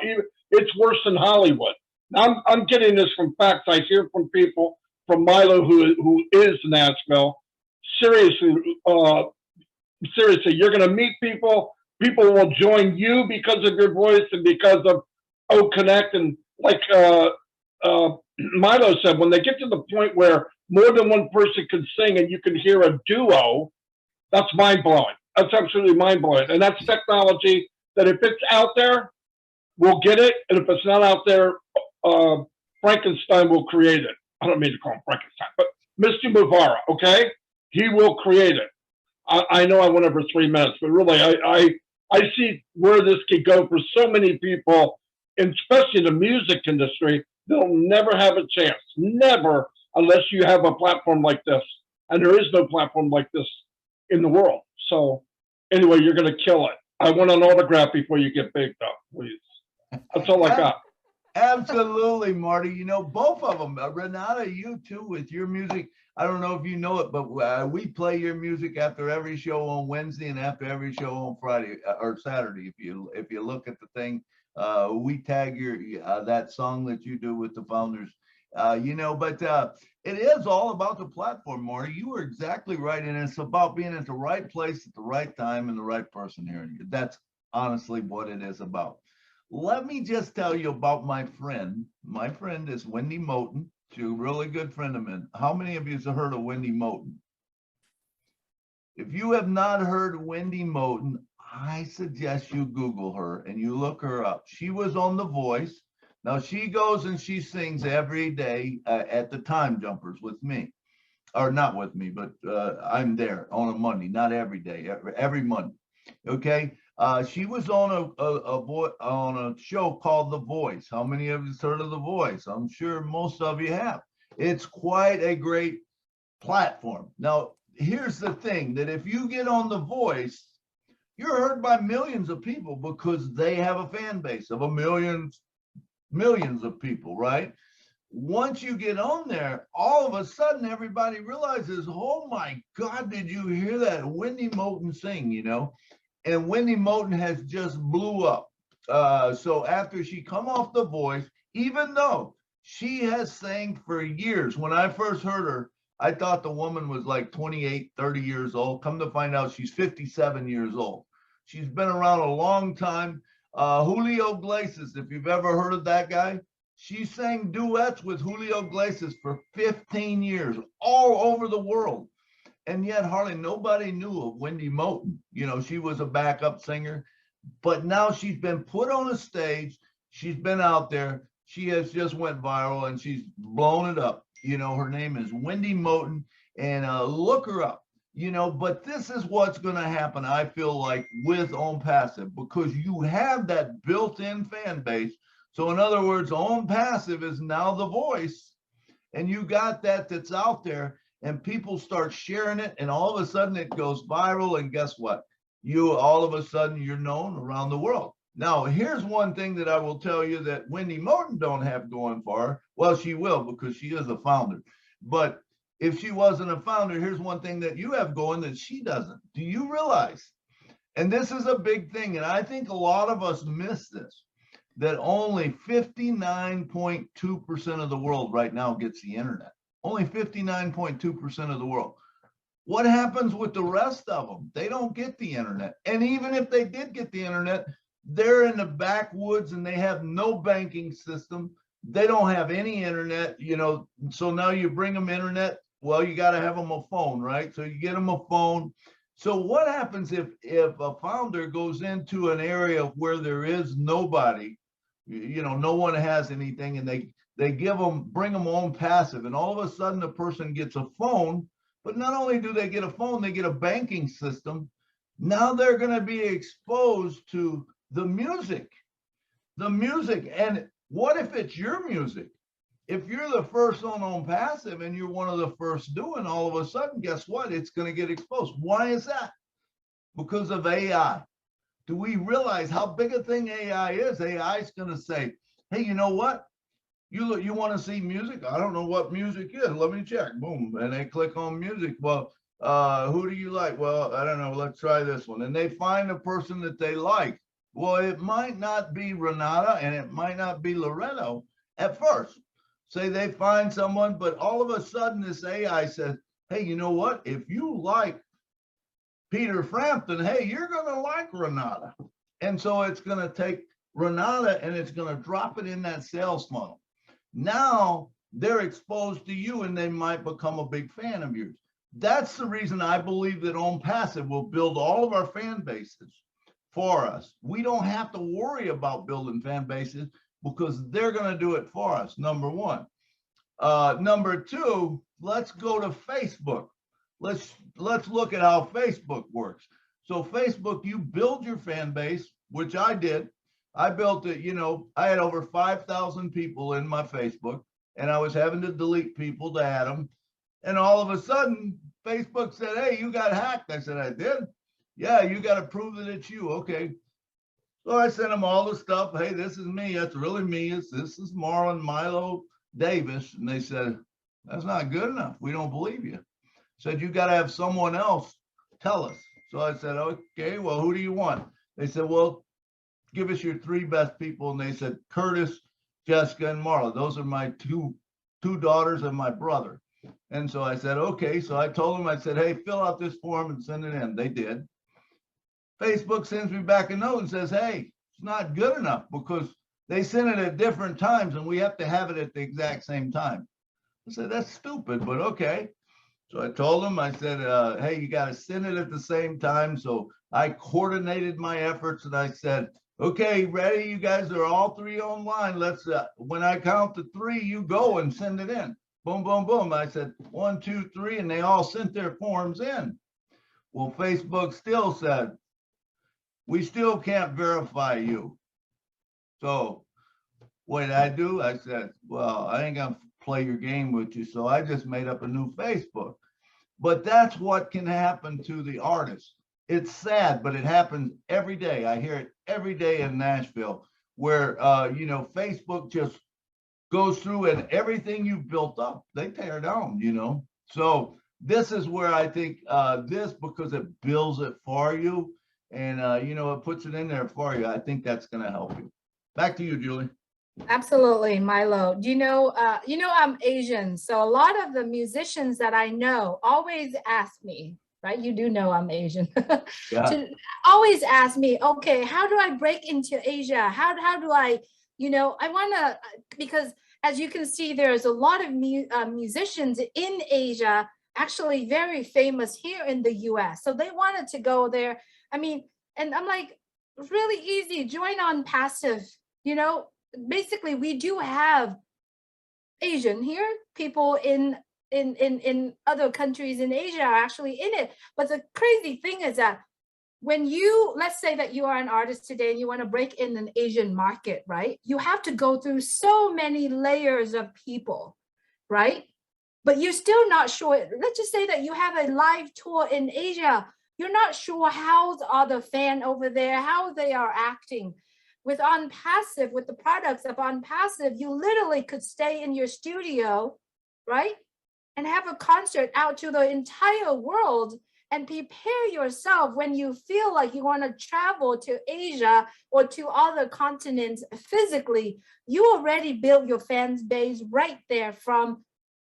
It's worse than Hollywood. Now, I'm getting this from facts. I hear from people from Milo who is Nashville. Seriously, you're going to meet people. People will join you because of your voice and because of Connect. And like Milo said, when they get to the point where more than one person can sing and you can hear a duo, that's mind blowing. That's absolutely mind blowing. And that's technology that if it's out there, we'll get it. And if it's not out there, Frankenstein will create it. I don't mean to call him Frankenstein, but Mr. Muvara, okay? He will create it. I know I went over 3 minutes, but really, I see where this could go for so many people, and especially in the music industry. They'll never have a chance, never, unless you have a platform like this. And there is no platform like this in the world. So anyway, you're going to kill it. I want an autograph before you get big, though, please. That's all I got. Absolutely, Marty. You know, both of them. Renata, you too, with your music. I don't know if you know it, but we play your music after every show on Wednesday and after every show on Friday or Saturday. If you look at the thing, we tag your that song that you do with the founders. You know, but it is all about the platform, Marty. You were exactly right, and it's about being at the right place at the right time and the right person hearing you. That's honestly what it is about. Let me just tell you about my friend. My friend is Wendy Moten. She's a really good friend of mine. How many of you have heard of Wendy Moten? If you have not heard of Wendy Moten, I suggest you Google her and you look her up. She was on The Voice. Now she goes and she sings every day at the Time Jumpers with me. Or not with me, but I'm there on a Monday, not every day, every Monday. Okay. She was on a show called The Voice. How many of you have heard of The Voice? I'm sure most of you have. It's quite a great platform. Now, here's the thing, that if you get on The Voice, you're heard by millions of people because they have a fan base of millions of people, right? Once you get on there, all of a sudden everybody realizes, oh my God, did you hear that Wendy Moten sing, you know? And Wendy Moten has just blew up. So after she come off The Voice, even though she has sang for years, when I first heard her, I thought the woman was like 28, 30 years old. Come to find out, she's 57 years old. She's been around a long time. Julio Iglesias, if you've ever heard of that guy, she sang duets with Julio Iglesias for 15 years, all over the world. And yet hardly nobody knew of Wendy Moten. You know, she was a backup singer, but now she's been put on a stage. She's been out there. She has just went viral and she's blown it up. You know, her name is Wendy Moten, and look her up. You know, but this is what's going to happen, I feel like, with onpassive, because you have that built-in fan base. So in other words, onpassive is now The Voice, and you got that's out there. And people start sharing it, and all of a sudden it goes viral. And guess what? All of a sudden you're known around the world. Now, here's one thing that I will tell you that Wendy Moten don't have going for her. Well, she will, because she is a founder. But if she wasn't a founder, here's one thing that you have going that she doesn't. Do you realize? And this is a big thing, and I think a lot of us miss this, that only 59.2% of the world right now gets the internet. Only 59.2% of the world. What happens with the rest of them? They don't get the internet. And even if they did get the internet, they're in the backwoods and they have no banking system. They don't have any internet, you know. So now you bring them internet. Well, you got to have them a phone, right? So you get them a phone. So what happens if a founder goes into an area where there is nobody, you know, no one has anything, and they bring them onpassive, and all of a sudden the person gets a phone. But not only do they get a phone, they get a banking system. Now they're going to be exposed to the music. And what if it's your music? If you're the first on passive and you're one of the first doing, all of a sudden, guess what? It's going to get exposed. Why is that? Because of AI. Do we realize how big a thing AI is? AI is going to say, hey, you know what? You want to see music? I don't know what music is. Let me check. Boom. And they click on music. Well, who do you like? Well, I don't know. Let's try this one. And they find a person that they like. Well, it might not be Renata and it might not be Loretto at first. Say they find someone, but all of a sudden this AI says, hey, you know what? If you like Peter Frampton, hey, you're going to like Renata. And so it's going to take Renata and it's going to drop it in that sales funnel. Now they're exposed to you and they might become a big fan of yours. That's the reason I believe that onpassive will build all of our fan bases for us. We don't have to worry about building fan bases because they're going to do it for us, number one. Number two, let's go to Facebook. Let's look at how Facebook works. So Facebook, you build your fan base, which I did. I built it, you know, I had over 5,000 people in my Facebook and I was having to delete people to add them. And all of a sudden, Facebook said, hey, you got hacked. I said, I did? Yeah, you got to prove that it's you. Okay. So I sent them all the stuff. Hey, this is me. That's really me. This is Marlon Milo Davis. And they said, that's not good enough. We don't believe you. Said, you got to have someone else tell us. So I said, okay, well, who do you want? They said, well, give us your three best people. And they said, Curtis, Jessica, and Marla. Those are my two daughters and my brother. And so I said, okay. So I told them, I said, hey, fill out this form and send it in. They did. Facebook sends me back a note and says, hey, it's not good enough because they send it at different times and we have to have it at the exact same time. I said, that's stupid, but okay. So I told them, I said, hey, you got to send it at the same time. So I coordinated my efforts and I said, okay, ready? You guys are all three online. Let's, when I count to three, you go and send it in. Boom, boom, boom. I said, 1, 2, 3, and they all sent their forms in. Well, Facebook still said, we still can't verify you. So what did I do? I said, well, I ain't gonna play your game with you. So I just made up a new Facebook. But that's what can happen to the artist. It's sad, but it happens every day. I hear it every day in Nashville where, you know, Facebook just goes through and everything you've built up, they tear down, you know. So this is where I think this, because it builds it for you and, you know, it puts it in there for you. I think that's going to help you. Back to you, Julie. Absolutely, Milo. You know, I'm Asian, so a lot of the musicians that I know always ask me, right? You do know I'm Asian. Yeah. To always ask me, okay, how do I break into Asia? How do I, you know, I want to, because as you can see, there's a lot of musicians in Asia, actually very famous here in the US. So they wanted to go there. I mean, and I'm like, really easy, join onpassive, you know. Basically, we do have Asian here. People in other countries in Asia are actually in it. But the crazy thing is that when you, let's say that you are an artist today and you want to break in an Asian market, right? You have to go through so many layers of people, right? But you're still not sure. Let's just say that you have a live tour in Asia. You're not sure how are the fan over there, how they are acting. With onpassive, with the products of onpassive, you literally could stay in your studio, right? And have a concert out to the entire world and prepare yourself when you feel like you want to travel to Asia or to other continents physically. You already built your fan base right there from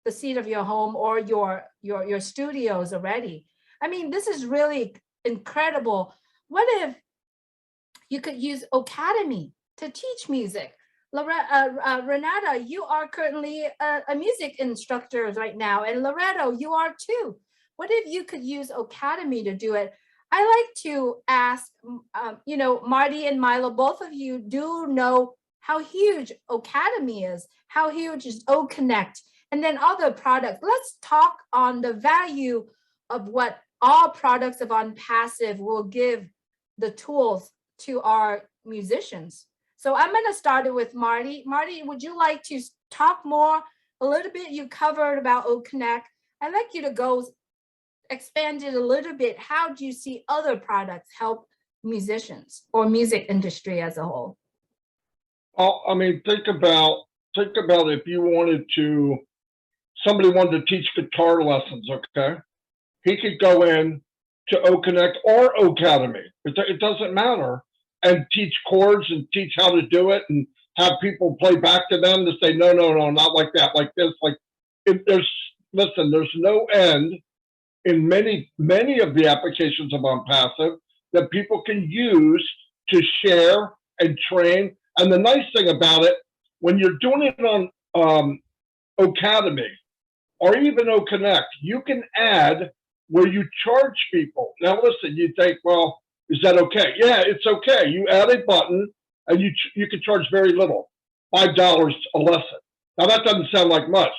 the seat of your home or your studios already. I mean, this is really incredible. What if you could use Academy to teach music? Renata, you are currently a music instructor right now, and Loretto, you are too. What if you could use Academy to do it? I like to ask, you know, Marty and Milo, both of you do know how huge Academy is, how huge is OConnect, and then other products. Let's talk on the value of what all products of onpassive will give the tools to our musicians. So I'm going to start it with Marty. Marty, would you like to talk more a little bit. You covered about O Connect. I'd like you to go expand it a little bit. How do you see other products help musicians or music industry as a whole? Well, I mean, think about if you wanted to, somebody wanted to teach guitar lessons, okay? He could go in to O Connect or Academy. It doesn't matter, and teach chords and teach how to do it, and have people play back to them to say, no, no, no, not like that, like this, like listen, there's no end in many of the applications of onpassive that people can use to share and train. And the nice thing about it, when you're doing it on Academy or even O Connect, you can add where you charge people. Now listen, you think, well, is that okay? Yeah, it's okay. You add a button and you can charge very little, $5 a lesson. Now that doesn't sound like much,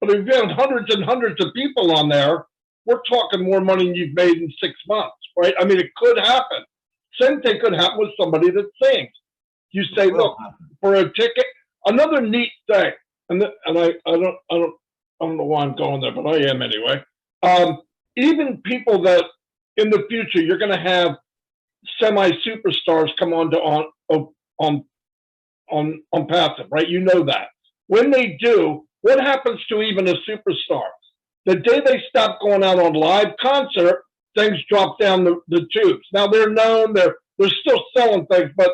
but if you have hundreds and hundreds of people on there, we're talking more money than you've made in 6 months, right? I mean, it could happen. Same thing could happen with somebody that sings. You say, look, for a ticket, another neat thing, and I don't know why I'm going there, but I am anyway. Even people that in the future you're going to have semi-superstars come on passive, right? You know that. When they do, what happens to even a superstar? The day they stop going out on live concert, things drop down the tubes. Now they're known, they're still selling things, but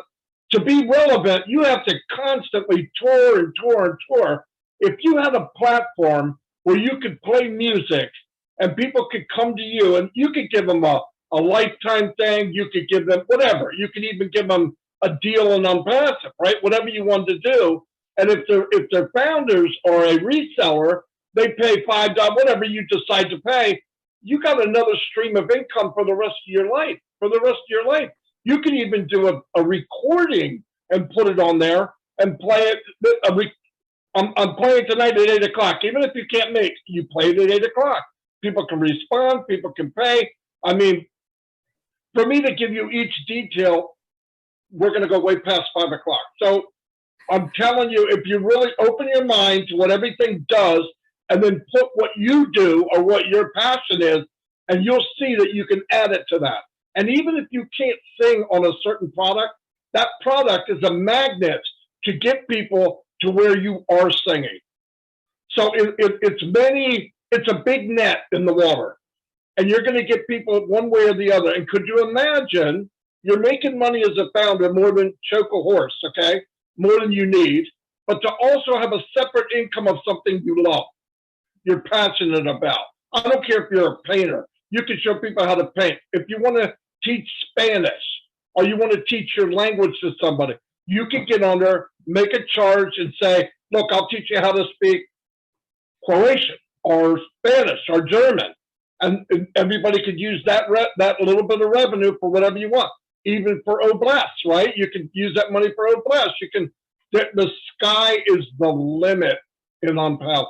to be relevant, you have to constantly tour and tour and tour. If you had a platform where you could play music and people could come to you and you could give them a lifetime thing, you could give them whatever. You could even give them a deal on onpassive, right? Whatever you wanted to do. And if their founders are a reseller, they pay $5, whatever you decide to pay, you got another stream of income for the rest of your life. For the rest of your life. You can even do a recording and put it on there and play it. I'm playing tonight at 8 o'clock. Even if you can't make, you play it at 8 o'clock. People can respond, people can pay. I mean, for me to give you each detail, we're going to go way past 5 o'clock. So I'm telling you, if you really open your mind to what everything does and then put what you do or what your passion is, and you'll see that you can add it to that. And even if you can't sing on a certain product, that product is a magnet to get people to where you are singing. So it's a big net in the water, and you're going to get people one way or the other. And could you imagine you're making money as a founder more than choke a horse, okay? More than you need, but to also have a separate income of something you love, you're passionate about. I don't care if you're a painter. You can show people how to paint. If you want to teach Spanish or you want to teach your language to somebody, you can get on there, make a charge and say, look, I'll teach you how to speak Croatian or Spanish or German. And everybody could use that little bit of revenue for whatever you want. Even for Oblast, right? You can use that money for Oblast. The sky is the limit in onpassive.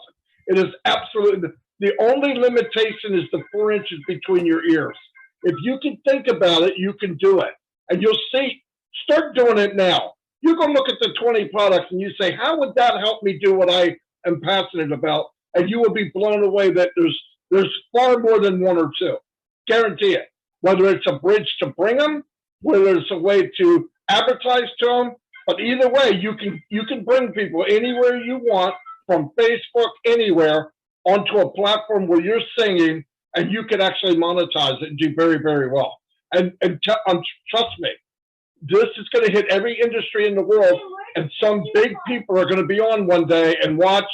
It is absolutely, the only limitation is the 4 inches between your ears. If you can think about it, you can do it. And you'll see, start doing it now. You go look at the 20 products and you say, how would that help me do what I am passionate about? And you will be blown away that there's far more than one or two. Guarantee it. Whether it's a bridge to bring them, whether it's a way to advertise to them, but either way, you can bring people anywhere you want, from Facebook, anywhere, onto a platform where you're singing and you can actually monetize it and do very, very well. And trust me, this is going to hit every industry in the world, and some big people are going to be on one day and watch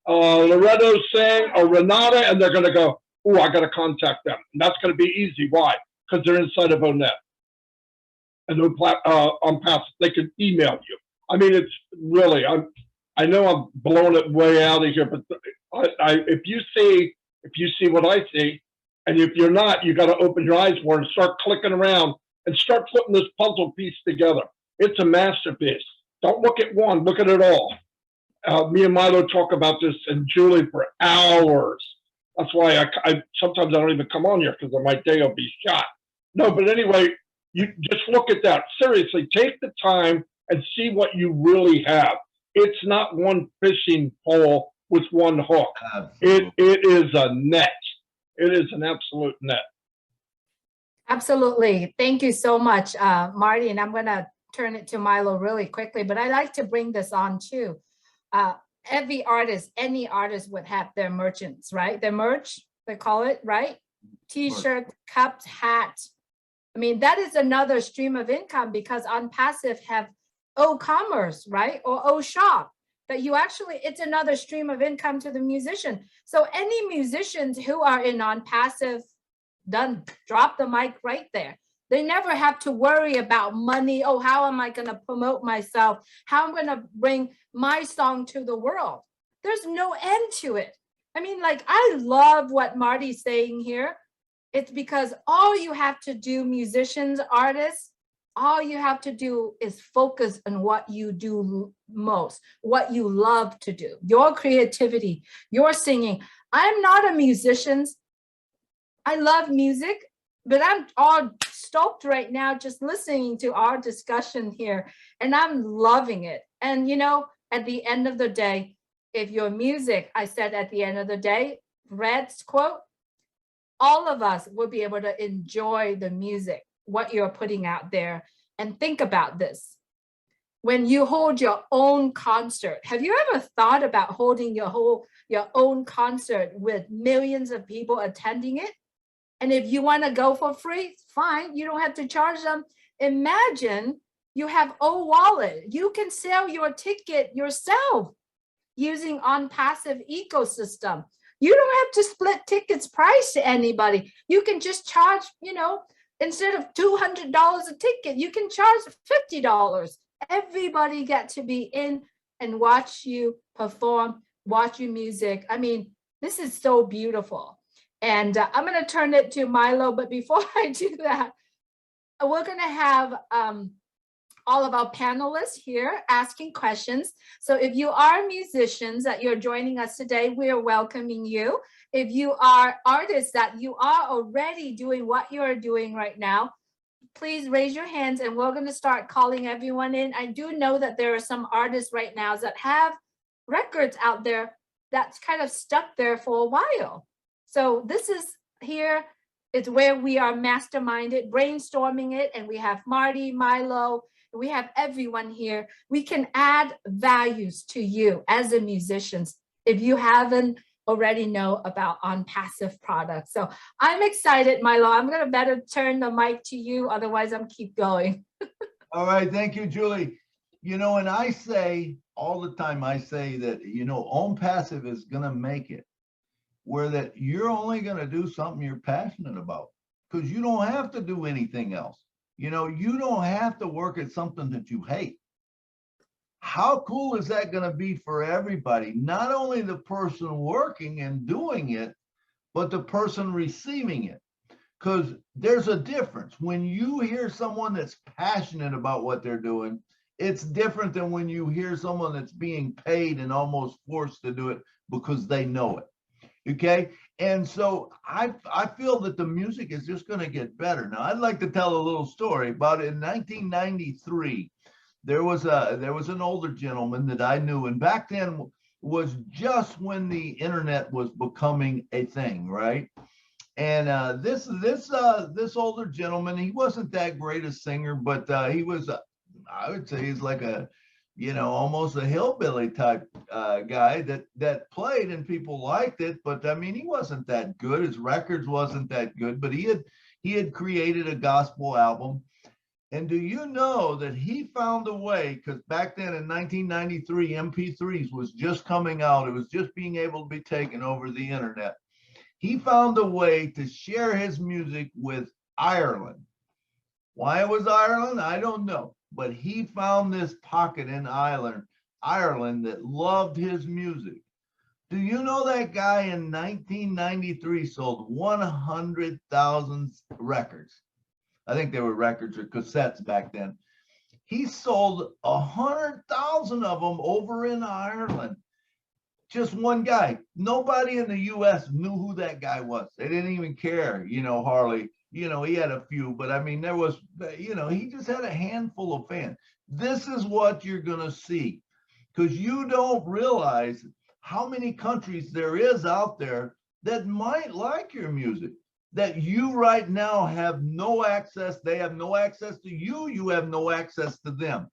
Loretto sing or Renata, and they're going to go, oh, I got to contact them. And that's going to be easy. Why? Because they're inside of ONet. And onpassive, they can email you. I mean, it's really, I know I'm blowing it way out of here, but if you see what I see, and if you're not, you got to open your eyes more and start clicking around and start putting this puzzle piece together. It's a masterpiece. Don't look at one, look at it all. Me and Milo talk about this and Julie for hours. That's why I sometimes I don't even come on here because my day will be shot. No, but anyway, you just look at that. Seriously, take the time and see what you really have. it's not one fishing pole with one hook. Absolutely. It is a net. It is an absolute net. Absolutely. Thank you so much, Marty. And I'm going to turn it to Milo really quickly, but I like to bring this on too. Every artist, any artist would have their merchants, right? Their merch, they call it, right? T-shirt, cups, hat. I mean, that is another stream of income because onpassive have O-commerce, right? Or O-shop that you actually, it's another stream of income to the musician. So any musicians who are in onpassive, done, drop the mic right there. They never have to worry about money. Oh, how am I going to promote myself? How am I going to bring my song to the world? There's no end to it. I mean, like, I love what Marty's saying here. It's because all you have to do, musicians, artists, all you have to do is focus on what you do most, what you love to do, your creativity, your singing. I'm not a musician. I love music, but I'm all stoked right now just listening to our discussion here, and I'm loving it. And, you know, at the end of the day, if your music, I said at the end of the day, Red's quote, all of us will be able to enjoy the music, what you're putting out there. And think about this. When you hold your own concert, have you ever thought about holding your own concert with millions of people attending it? And if you want to go for free, fine, you don't have to charge them. Imagine you have O-Wallet. You can sell your ticket yourself using onpassive ecosystem. You don't have to split tickets price to anybody. You can just charge, you know, instead of $200 a ticket, you can charge $50. Everybody get to be in and watch you perform, watch your music. I mean, this is so beautiful. And I'm going to turn it to Milo. But before I do that, we're going to have all of our panelists here asking questions. So if you are musicians that you're joining us today, we are welcoming you. If you are artists that you are already doing what you're doing right now, please raise your hands and we're going to start calling everyone in. I do know that there are some artists right now that have records out there that's kind of stuck there for a while. So this is here, it's where we are masterminded, brainstorming it, and we have Marty, Milo, we have everyone here. We can add values to you as a musicians if you haven't already know about onpassive products. So I'm excited, Milo. I'm going to better turn the mic to you. Otherwise, I'm keep going. All right. Thank you, Julie. You know, and I say all the time, I say that, you know, onpassive is going to make it where that you're only going to do something you're passionate about because you don't have to do anything else. You know, you don't have to work at something that you hate. How cool is that going to be for everybody? Not only the person working and doing it, but the person receiving it. Because there's a difference. When you hear someone that's passionate about what they're doing, it's different than when you hear someone that's being paid and almost forced to do it because they know it. Okay. And so I feel that the music is just going to get better. Now, I'd like to tell a little story about in 1993. There was an older gentleman that I knew, and back then was just when the internet was becoming a thing, right? And this older gentleman, he wasn't that great a singer, but he was, I would say, he's like a, you know, almost a hillbilly type guy that played and people liked it. But I mean, he wasn't that good. His records wasn't that good, but he had created a gospel album. And do you know that he found a way, because back then in 1993, MP3s was just coming out. It was just being able to be taken over the internet. He found a way to share his music with Ireland. Why it was Ireland, I don't know. But he found this pocket in Ireland that loved his music. Do you know that guy in 1993 sold 100,000 records? I think they were records or cassettes back then. He sold 100,000 of them over in Ireland. Just one guy. Nobody in the US knew who that guy was. They didn't even care, you know, Harley. You know, he had a few, but I mean, there was, you know, he just had a handful of fans. This is what you're going to see. because you don't realize how many countries there is out there that might like your music, that you right now have no access. They have no access to you. You have no access to them.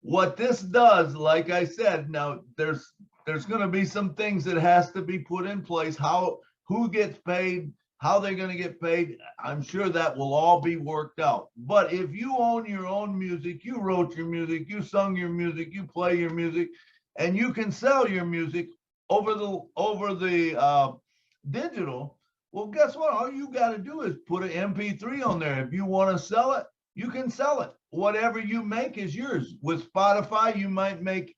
What this does, like I said, now there's going to be some things that has to be put in place. Who gets paid, how they're going to get paid. I'm sure that will all be worked out. But if you own your own music, you wrote your music, you sung your music, you play your music, and you can sell your music over the digital, well, guess what? All you got to do is put an MP3 on there. If you want to sell it, you can sell it. Whatever you make is yours. With Spotify, you might make,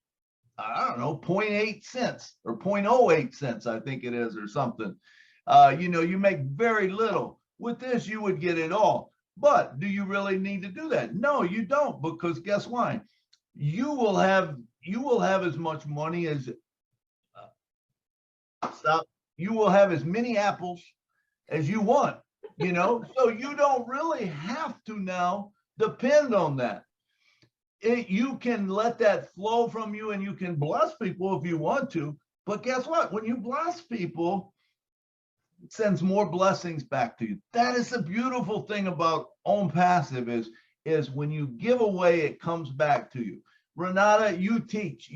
I don't know, 0.8 cents or 0.08 cents, I think it is, or something. You make very little. With this, you would get it all. But do you really need to do that? No, you don't, because guess why? You will have as much money as you will have as many apples as you want, so you don't really have to now depend on that. You can let that flow from you, and you can bless people if you want to. But guess what? When you bless people, it sends more blessings back to you. That is the beautiful thing about onpassive is when you give away, it comes back to you. Renata, you teach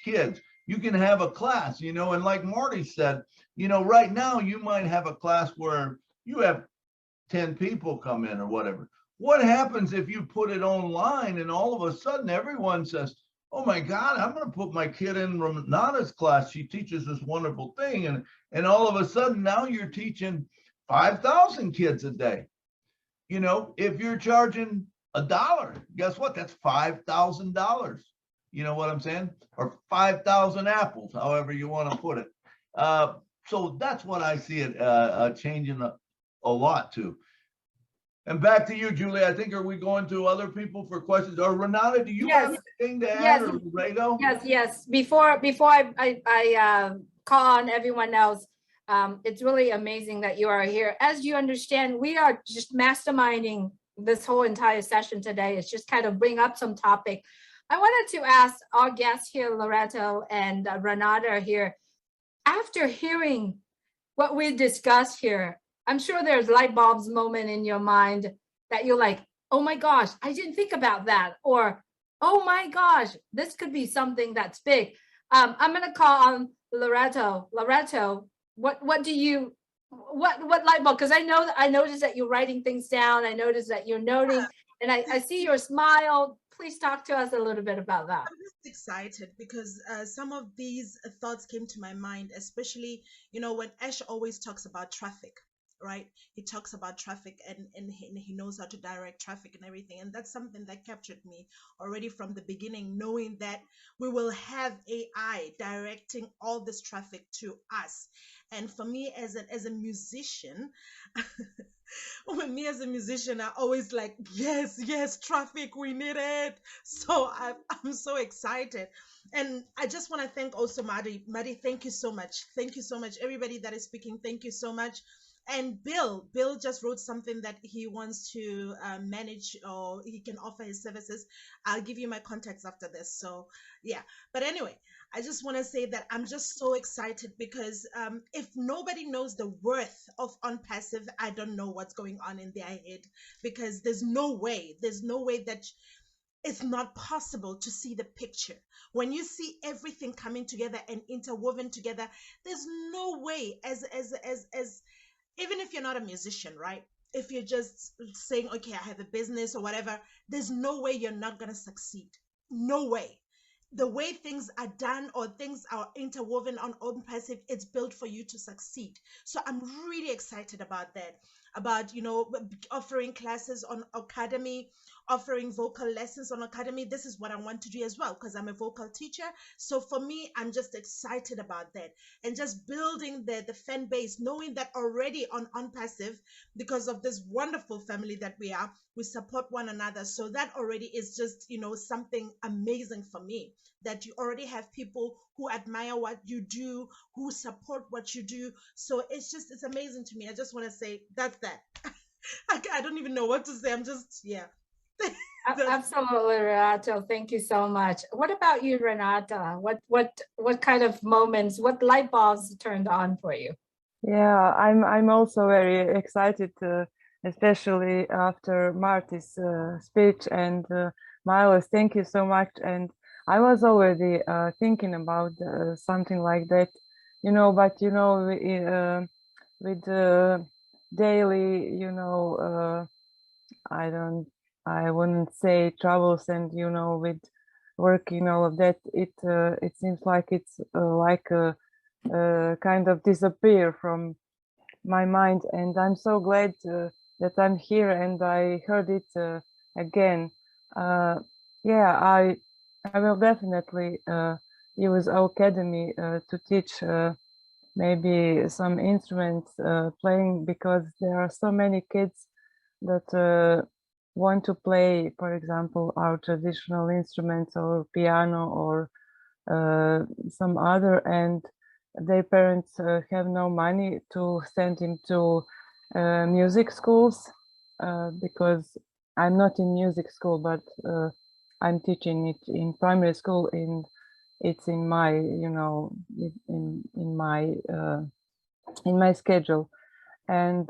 kids. You can have a class, and like Marty said, right now you might have a class where you have 10 people come in or whatever. What happens if you put it online and all of a sudden everyone says, oh my God, I'm going to put my kid in Renata's class. She teaches this wonderful thing. And all of a sudden now you're teaching 5,000 kids a day. If you're charging $1, guess what? That's $5,000. You know what I'm saying? Or 5,000 apples, however you want to put it. So that's what I see it changing a lot too. And back to you, Julie. I think, are we going to other people for questions? Or Renata, do you have anything to add? Or Rado? Yes. Before I call on everyone else, it's really amazing that you are here. As you understand, we are just masterminding this whole entire session today. It's just kind of bring up some topic. I wanted to ask our guests here, Loretto and Renata here, after hearing what we discussed here, I'm sure there's light bulbs moment in your mind that you're like, oh my gosh, I didn't think about that. Or, oh my gosh, this could be something that's big. I'm going to call on Loretto. Loretto, what light bulb? Because I noticed that you're writing things down. I noticed that you're noting, and I see your smile. Please talk to us a little bit about that. I'm just excited because some of these thoughts came to my mind, especially, when Ash always talks about traffic, right? He talks about traffic and he knows how to direct traffic and everything. And that's something that captured me already from the beginning, knowing that we will have AI directing all this traffic to us. And for me as a musician, when me as a musician, I always like, yes, traffic, we need it. So I'm so excited. And I just want to thank also Maddie. Maddie, thank you so much. Thank you so much. Everybody that is speaking, thank you so much. And Bill just wrote something that he wants to manage, or he can offer his services. I'll give you my contacts after this. So yeah, but anyway, I just want to say that I'm just so excited because if nobody knows the worth of onpassive, I don't know what's going on in their head, because there's no way that it's not possible to see the picture. When you see everything coming together and interwoven together, there's no way as even if you're not a musician, right? If you're just saying, okay, I have a business or whatever, there's no way you're not going to succeed. No way. The way things are done or things are interwoven on onpassive, it's built for you to succeed. So I'm really excited about that, about, offering classes on Academy, offering vocal lessons on Academy. This is what I want to do as well, because I'm a vocal teacher. So for me, I'm just excited about that, and just building the fan base, knowing that already on onpassive, because of this wonderful family that we are, we support one another. So that already is just, something amazing for me, that you already have people who admire what you do, who support what you do. So it's amazing to me. I just want to say that's that. I don't even know what to say. I'm just, yeah. Absolutely, Renato. Thank you so much. What about you, Renata? What kind of moments, what light bulbs turned on for you? Yeah, I'm also very excited, especially after Marty's speech and Milo's. Thank you so much. And I was already thinking about something like that, but with daily, I wouldn't say troubles, and with working all of that, it seems like it's like a kind of disappear from my mind, and I'm so glad that I'm here and I heard it again. Yeah, I will definitely use our academy to teach maybe some instruments playing, because there are so many kids that want to play, for example, our traditional instruments or piano or some other, and their parents have no money to send him to music schools, because I'm not in music school, but I'm teaching it in primary school, and it's in my, in my schedule, and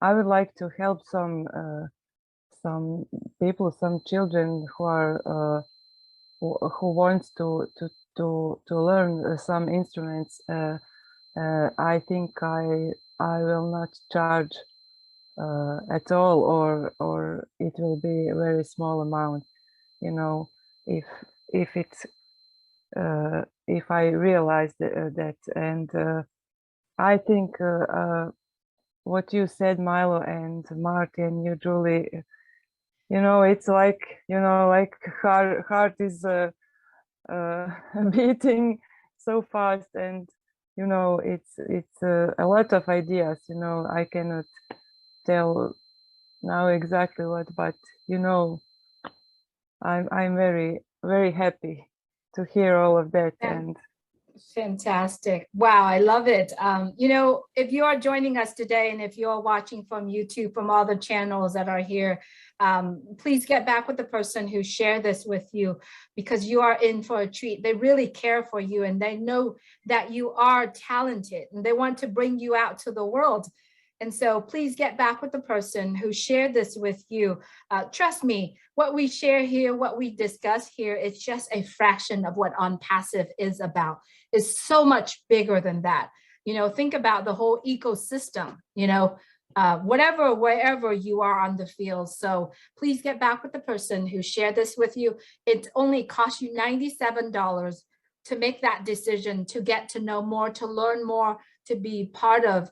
I would like to help some people, some children who are who wants to learn some instruments. I think I will not charge at all, or it will be a very small amount. If it's if I realize that, and I think what you said, Milo, and Martin, you, Julie, it's like like heart is beating so fast, and it's a lot of ideas. I cannot tell now exactly what, but I'm very, very happy to hear all of that. Yeah. And Fantastic. Wow, I love it. If you are joining us today, and if you're watching from YouTube, from all the channels that are here, please get back with the person who shared this with you, because you are in for a treat. They really care for you, and they know that you are talented, and they want to bring you out to the world. And so please get back with the person who shared this with you. Trust me, what we share here, what we discuss here, it's just a fraction of what onpassive is about. It's so much bigger than that. Think about the whole ecosystem, wherever you are on the field. So please get back with the person who shared this with you. It only costs you $97 to make that decision, to get to know more, to learn more, to be part of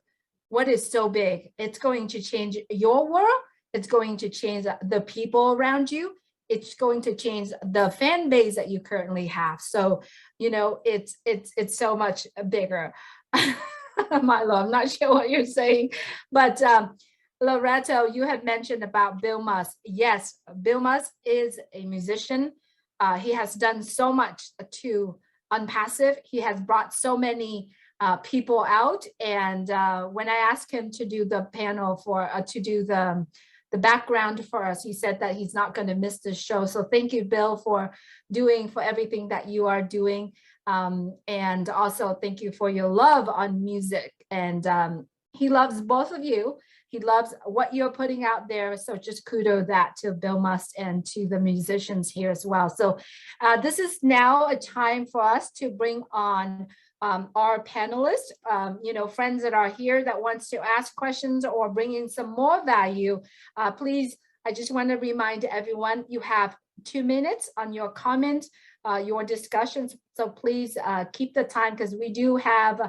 what is so big. It's going to change your world. It's going to change the people around you. It's going to change the fan base that you currently have. So, it's so much bigger. Milo, I'm not sure what you're saying, but Loretto, you had mentioned about Bill Musk. Yes, Bill Musk is a musician. He has done so much to onpassive. He has brought so many people out. And when I asked him to do the panel to do the background for us, he said that he's not going to miss this show. So thank you, Bill, for everything that you are doing. And also thank you for your love on music. And he loves both of you. He loves what you're putting out there. So just kudos that to Bill Musk and to the musicians here as well. So this is now a time for us to bring on our panelists, friends that are here that wants to ask questions or bring in some more value. Please, I just want to remind everyone, you have 2 minutes on your comments, your discussions. So please keep the time, because we do have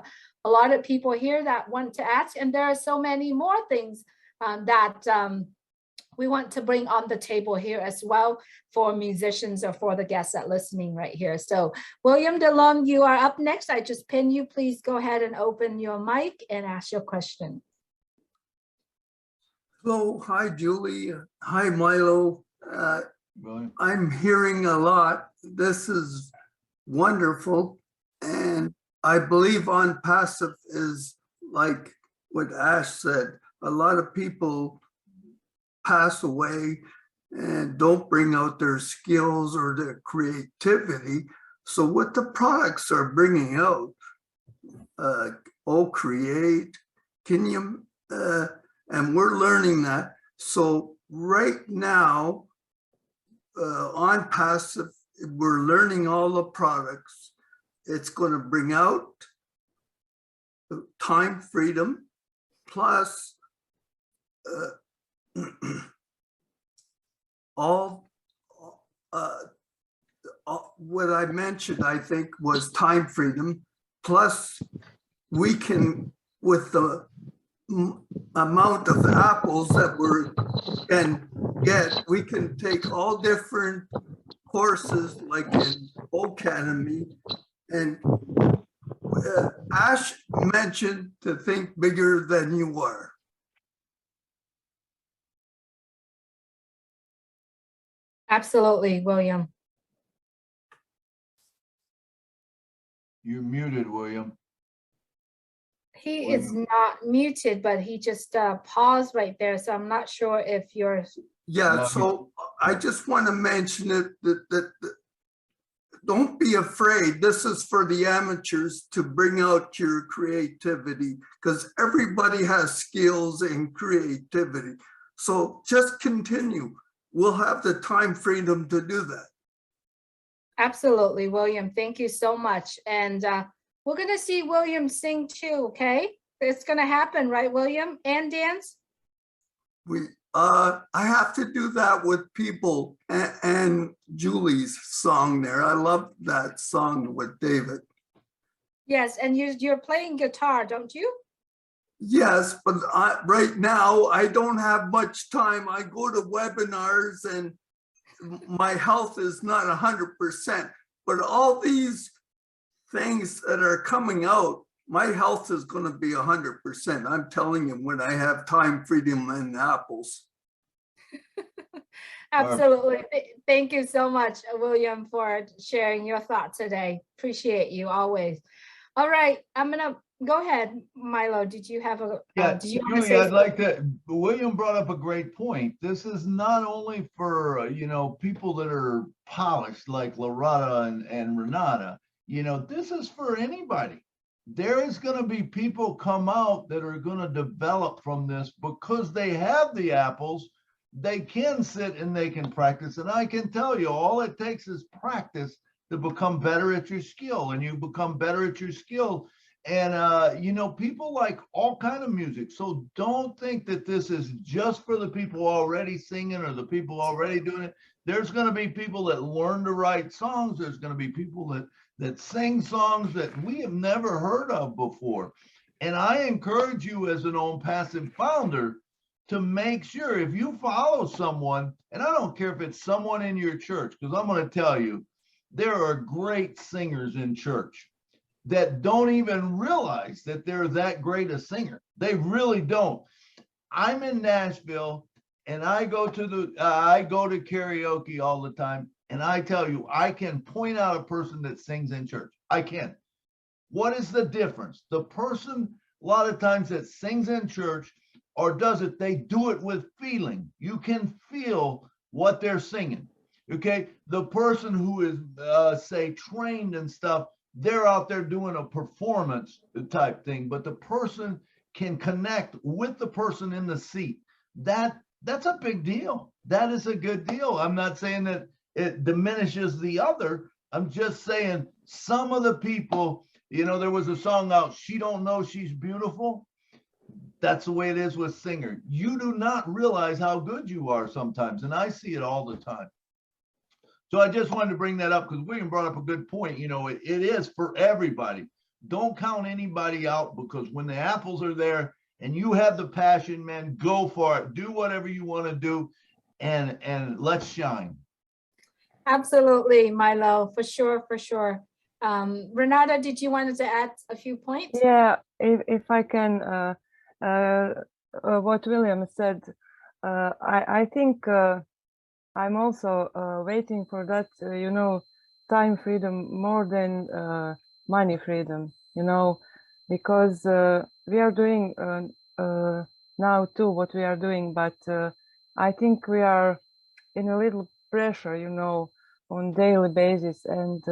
a lot of people here that want to ask, and there are so many more things that we want to bring on the table here as well for musicians or for the guests that are listening right here. So William DeLong, you are up next. I just pinned you. Please go ahead and open your mic and ask your question. Hello, hi Julie, hi Milo. I'm hearing a lot. This is wonderful, and I believe onpassive is like what Ash said. A lot of people pass away and don't bring out their skills or their creativity. So what the products are bringing out, create, can you, and we're learning that. So right now, on passive, we're learning all the products. It's going to bring out time freedom plus all what I mentioned, I think, was time freedom. Plus, we can, with the amount of apples that we can get, we can take all different courses like in Academy. And Ash mentioned to think bigger than you are. Absolutely, William. You're muted, William. He is not muted, but he just paused right there. So I'm not sure if you're. Yeah, so I just want to mention it that don't be afraid. This is for the amateurs to bring out your creativity, because everybody has skills and creativity. So just continue. We'll have the time freedom to do that. Absolutely, William. Thank you so much. And we're going to see William sing too, okay? It's going to happen, right, William? And dance? I have to do that with people, and Julie's song there. I love that song with David. Yes, and you're playing guitar, don't you? Yes, but right now I don't have much time. I go to webinars and my health is not 100%, but all these things that are coming out, my health is going to be 100%. I'm telling you, when I have time freedom and apples. Absolutely. Thank you so much, William, for sharing your thoughts today. Appreciate you always. All right, I'm gonna go ahead. Milo, did you have a? Yeah, did you Julie, I'd like to. William brought up a great point. This is not only for people that are polished like Loretta and Renata. This is for anybody. There is going to be people come out that are going to develop from this because they have the apples. They can sit and they can practice. And I can tell you, all it takes is practice to become better at your skill, and you become better at your skill. And people like all kind of music. So don't think that this is just for the people already singing or the people already doing it. There's going to be people that learn to write songs. There's going to be people that sing songs that we have never heard of before. And I encourage you as an onpassive founder to make sure, if you follow someone, and I don't care if it's someone in your church, because I'm going to tell you, there are great singers in church that don't even realize that they're that great a singer. They really don't. I'm in Nashville and I go to karaoke all the time. And I tell you, I can point out a person that sings in church. I can. What is the difference? The person, a lot of times, that sings in church or does it, they do it with feeling. You can feel what they're singing. Okay. The person who is, say, trained and stuff, they're out there doing a performance type thing, but the person can connect with the person in the seat. That's a big deal. That is a good deal. I'm not saying that it diminishes the other. I'm just saying some of the people, there was a song out, She Don't Know She's Beautiful. That's the way it is with singer. You do not realize how good you are sometimes. And I see it all the time. So I just wanted to bring that up because William brought up a good point. It is for everybody. Don't count anybody out, because when the apples are there and you have the passion, man, go for it. Do whatever you want to do and let's shine. Absolutely, Milo, for sure, for sure. Renata, did you want to add a few points? Yeah, if I can, what William said, I think I'm also waiting for that, time freedom more than money freedom, because we are doing now too what we are doing, but I think we are in a little pressure, you know, on daily basis. And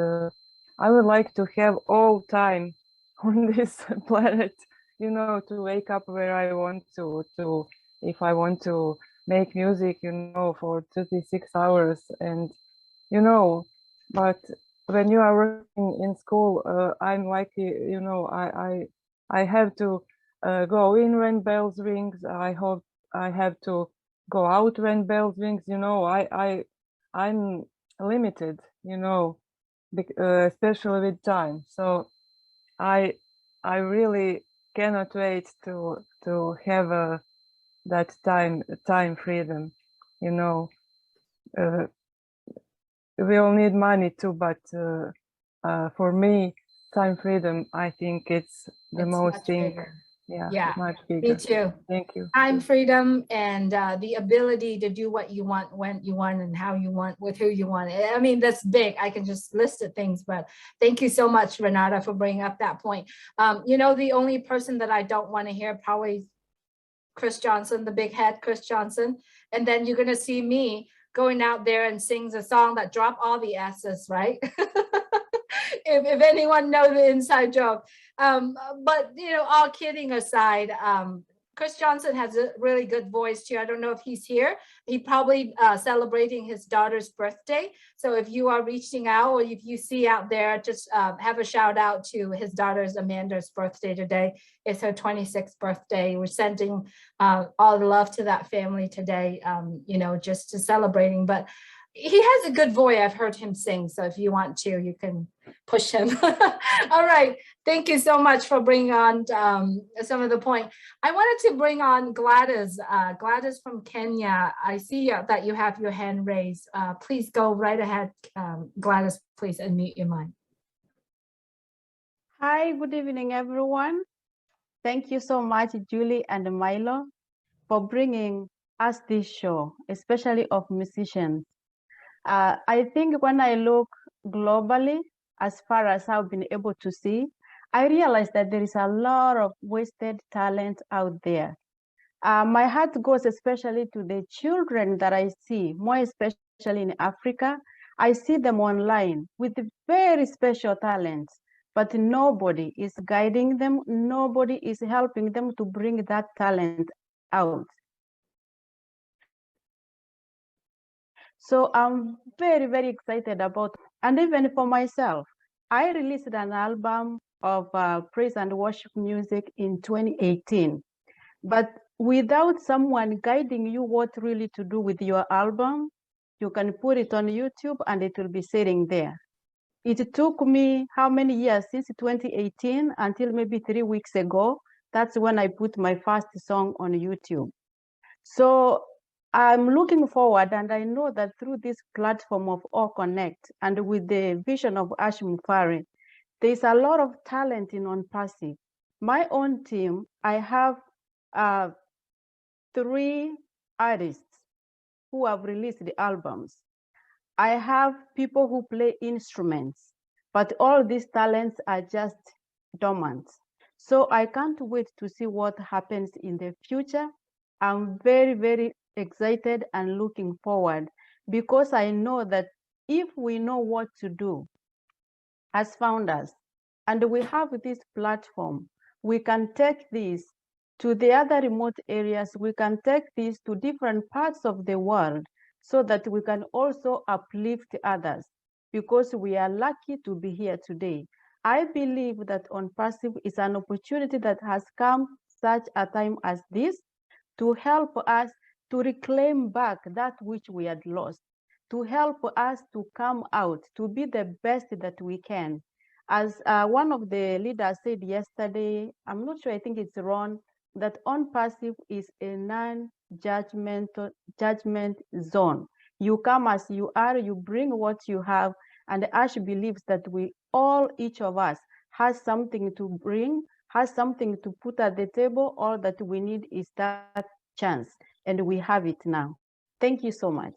I would like to have all time on this planet, you know, to wake up where I want to if I want to make music, you know, for 36 hours. And, you know, but when you are working in school, I'm like, you know, I have to go in when bells rings. I have to go out when bells rings, you know. I'm limited, you know, especially with time. So I really cannot wait to have that time freedom, you know. We all need money too, but for me, time freedom, I think it's the It's most much thing. bigger. Yeah, Yeah, much me bigger. too. Thank you. Time freedom and the ability to do what you want, when you want, and how you want, with who you want. I mean, that's big. I can just list the things, but thank you so much, Renata, for bringing up that point. You know, the only person that I don't want to hear probably Chris Johnson, the big head, Chris Johnson. And then you're going to see me going out there and sings a song that drop all the S's, right? if anyone know the inside joke. But, you know, all kidding aside, Chris Johnson has a really good voice too. I don't know if he's here. He probably celebrating his daughter's birthday. So if you are reaching out, or if you see out there, just have a shout out to his daughter's Amanda's birthday today. It's her 26th birthday. We're sending all the love to that family today, you know, just to celebrating. But he has a good voice. I've heard him sing. So if you want to, you can push him. All right. Thank you so much for bringing on some of the point. I wanted to bring on Gladys. Gladys from Kenya. I see that you have your hand raised. Please go right ahead, Gladys, please unmute your mic. Hi, good evening, everyone. Thank you so much, Julie and Milo, for bringing us this show, especially of musicians. I think when I look globally, as far as I've been able to see, I realize that there is a lot of wasted talent out there. My heart goes especially to the children that I see, more especially in Africa. I see them online with very special talents, but nobody is guiding them. Nobody is helping them to bring that talent out. So I'm very, very excited about, and even for myself, I released an album of praise and worship music in 2018. But without someone guiding you what really to do with your album, you can put it on YouTube and it will be sitting there. It took me how many years since 2018 until maybe 3 weeks ago. That's when I put my first song on YouTube. So I'm looking forward, and I know that through this platform of All Connect and with the vision of Ash Mufari, there's a lot of talent in onpassive. My own team, I have 3 artists who have released the albums. I have people who play instruments, but all these talents are just dormant. So I can't wait to see what happens in the future. I'm very, very excited and looking forward, because I know that if we know what to do as founders, and we have this platform, we can take this to the other remote areas, we can take this to different parts of the world, so that we can also uplift others, because we are lucky to be here today. I believe that onpassive is an opportunity that has come such a time as this to help us to reclaim back that which we had lost, to help us to come out, to be the best that we can. As one of the leaders said yesterday, I'm not sure, I think it's Ron, that onpassive is a non-judgment zone. You come as you are, you bring what you have, and Ash believes that we all, each of us, has something to bring, has something to put at the table. All that we need is that chance, and we have it now. Thank you so much.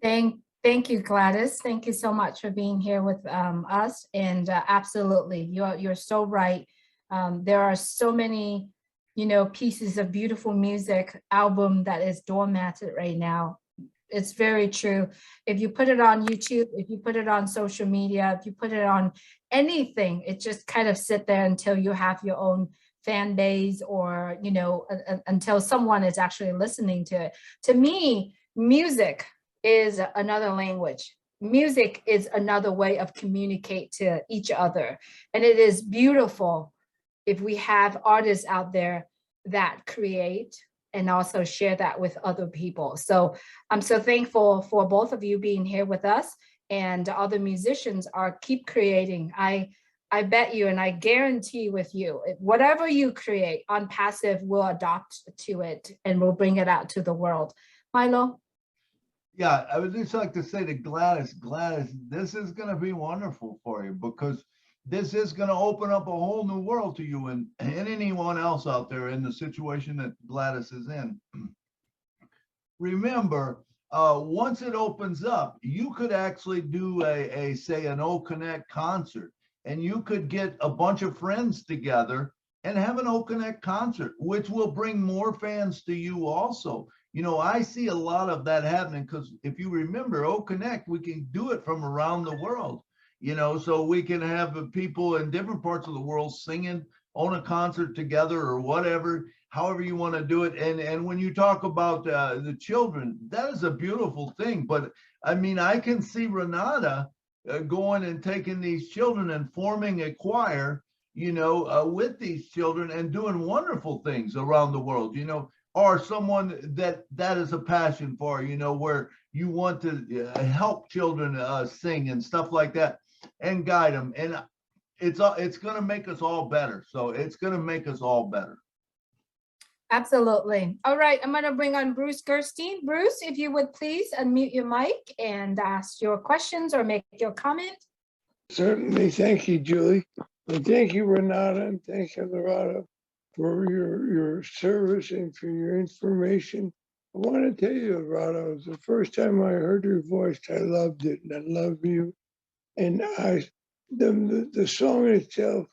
Thank you, Gladys. Thank you so much for being here with us. And absolutely, you're so right. There are so many pieces of beautiful music album that is doormatted right now. It's very true. If you put it on YouTube, if you put it on social media, if you put it on anything, it just kind of sit there until you have your own fan base, or, until someone is actually listening to it. To me, music is another language. Music is another way of communicate to each other. And it is beautiful if we have artists out there that create and also share that with other people. So I'm so thankful for both of you being here with us, and other musicians are keep creating. I bet you, and I guarantee with you, whatever you create, onpassive will adopt to it and will bring it out to the world. Milo? Yeah, I would just like to say to Gladys, this is going to be wonderful for you, because this is going to open up a whole new world to you and anyone else out there in the situation that Gladys is in. Remember, once it opens up, you could actually do say an O Connect concert, and you could get a bunch of friends together and have an O Connect concert, which will bring more fans to you also. I see a lot of that happening, because if you remember O Connect, we can do it from around the world. So we can have people in different parts of the world singing on a concert together, or whatever, however you want to do it. And when you talk about the children, that is a beautiful thing. But I mean, I can see Renata going and taking these children and forming a choir, with these children, and doing wonderful things around the world, or someone that is a passion for, where you want to help children sing and stuff like that, and guide them. And it's going to make us all better. So it's going to make us all better. Absolutely. All right, I'm going to bring on Bruce Gerstein. Bruce, if you would please unmute your mic and ask your questions or make your comment. Certainly. Thank you, Julie. And thank you, Renata, and thank you, Loretta, for your service and for your information. I want to tell you, Loretta, it was the first time I heard your voice. I loved it, and I love you. And the song itself,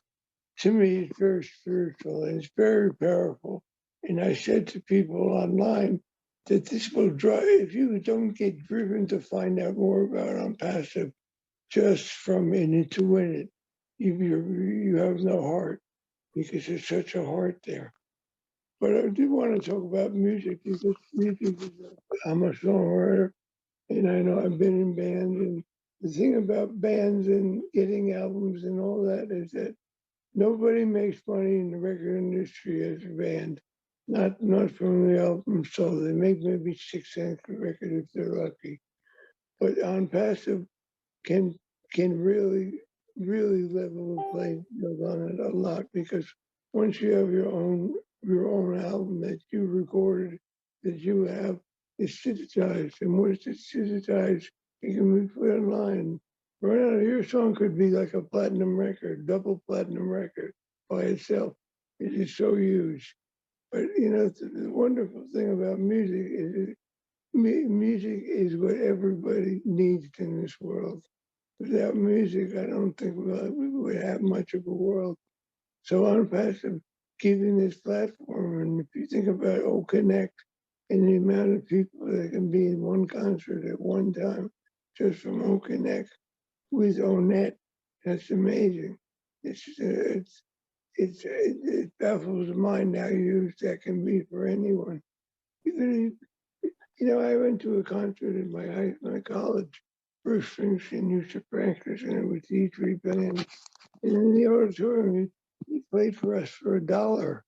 to me, is very spiritual and it's very powerful. And I said to people online that this will drive, if you don't get driven to find out more about onpassive just from in it to win it, you have no heart, because there's such a heart there. But I do want to talk about music, because music is, I'm a songwriter, and I know I've been in bands, and the thing about bands and getting albums and all that is that nobody makes money in the record industry as a band, not from the album sold. They make maybe 6 cents a record if they're lucky. But onpassive can really level the playing field on it a lot, because once you have your own album that you recorded, that you have, it's digitized, and once it's digitized, it can be put online. Right now, your song could be like a platinum record, double platinum record by itself. It is so huge. But the wonderful thing about music is music is what everybody needs in this world. Without music, I don't think we would have much of a world. So onpassive, giving this platform, and if you think about O Connect and the amount of people that can be in one concert at one time, just from O Connect with Onet, that's amazing. It baffles the mind how huge that can be for anyone. I went to a concert in my college. Bruce Springsteen used to practice, and it was E3 bands. And in the auditorium, he played for us for $1.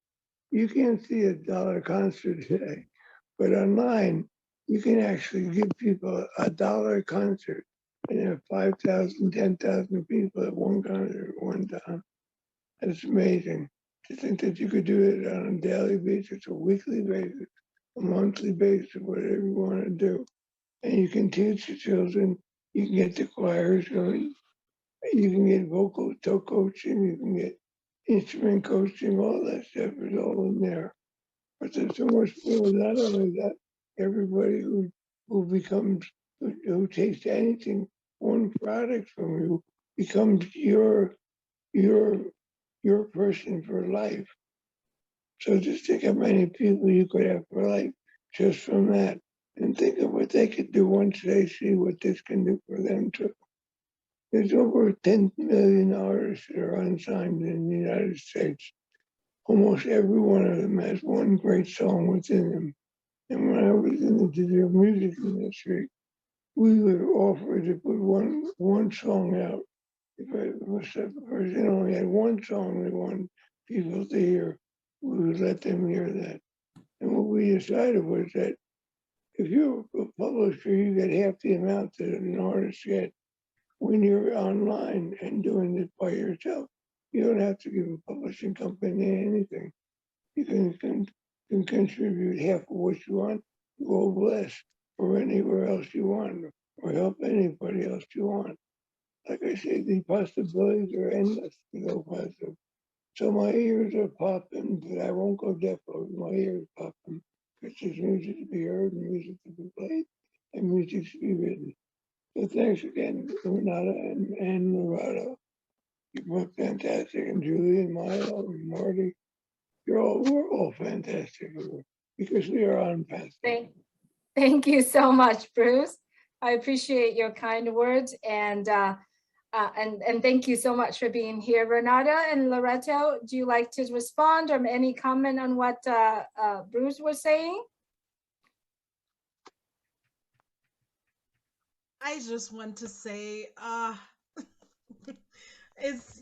You can't see $1 concert today, but online, you can actually give people $1 concert and have 5,000, 10,000 people at one concert at one time. That's amazing to think that you could do it on a daily basis, a weekly basis, a monthly basis, whatever you want to do. And you can teach the children, you can get the choirs going, you can get vocal coaching, you can get instrument coaching, all that stuff is all in there. But there's so much more. Not only that, everybody who takes anything, one product from you, becomes your person for life. So just think how many people you could have for life just from that. And think of what they could do once they see what this can do for them too. There's over 10 million artists that are unsigned in the United States. Almost every one of them has one great song within them. And when I was in the digital music industry, we were offered to put one song out. If a person only had one song they wanted people to hear, we would let them hear that. And what we decided was that if you're a publisher, you get half the amount that an artist gets when you're online and doing it by yourself. You don't have to give a publishing company anything. You can contribute half of what you want, go less, or anywhere else you want, or help anybody else you want. Like I said, the possibilities are endless to go positive. So my ears are popping, but I won't go deaf over my ears popping. Because there's music to be heard, and music to be played, and music to be written. So thanks again, Renata and Lorado. You both fantastic, and Julie and Milo and Marty. We're all fantastic because we are on path. Thank you so much, Bruce. I appreciate your kind words, and thank you so much for being here. Renata and Loretto, do you like to respond or any comment on what Bruce was saying? I just want to say, it's,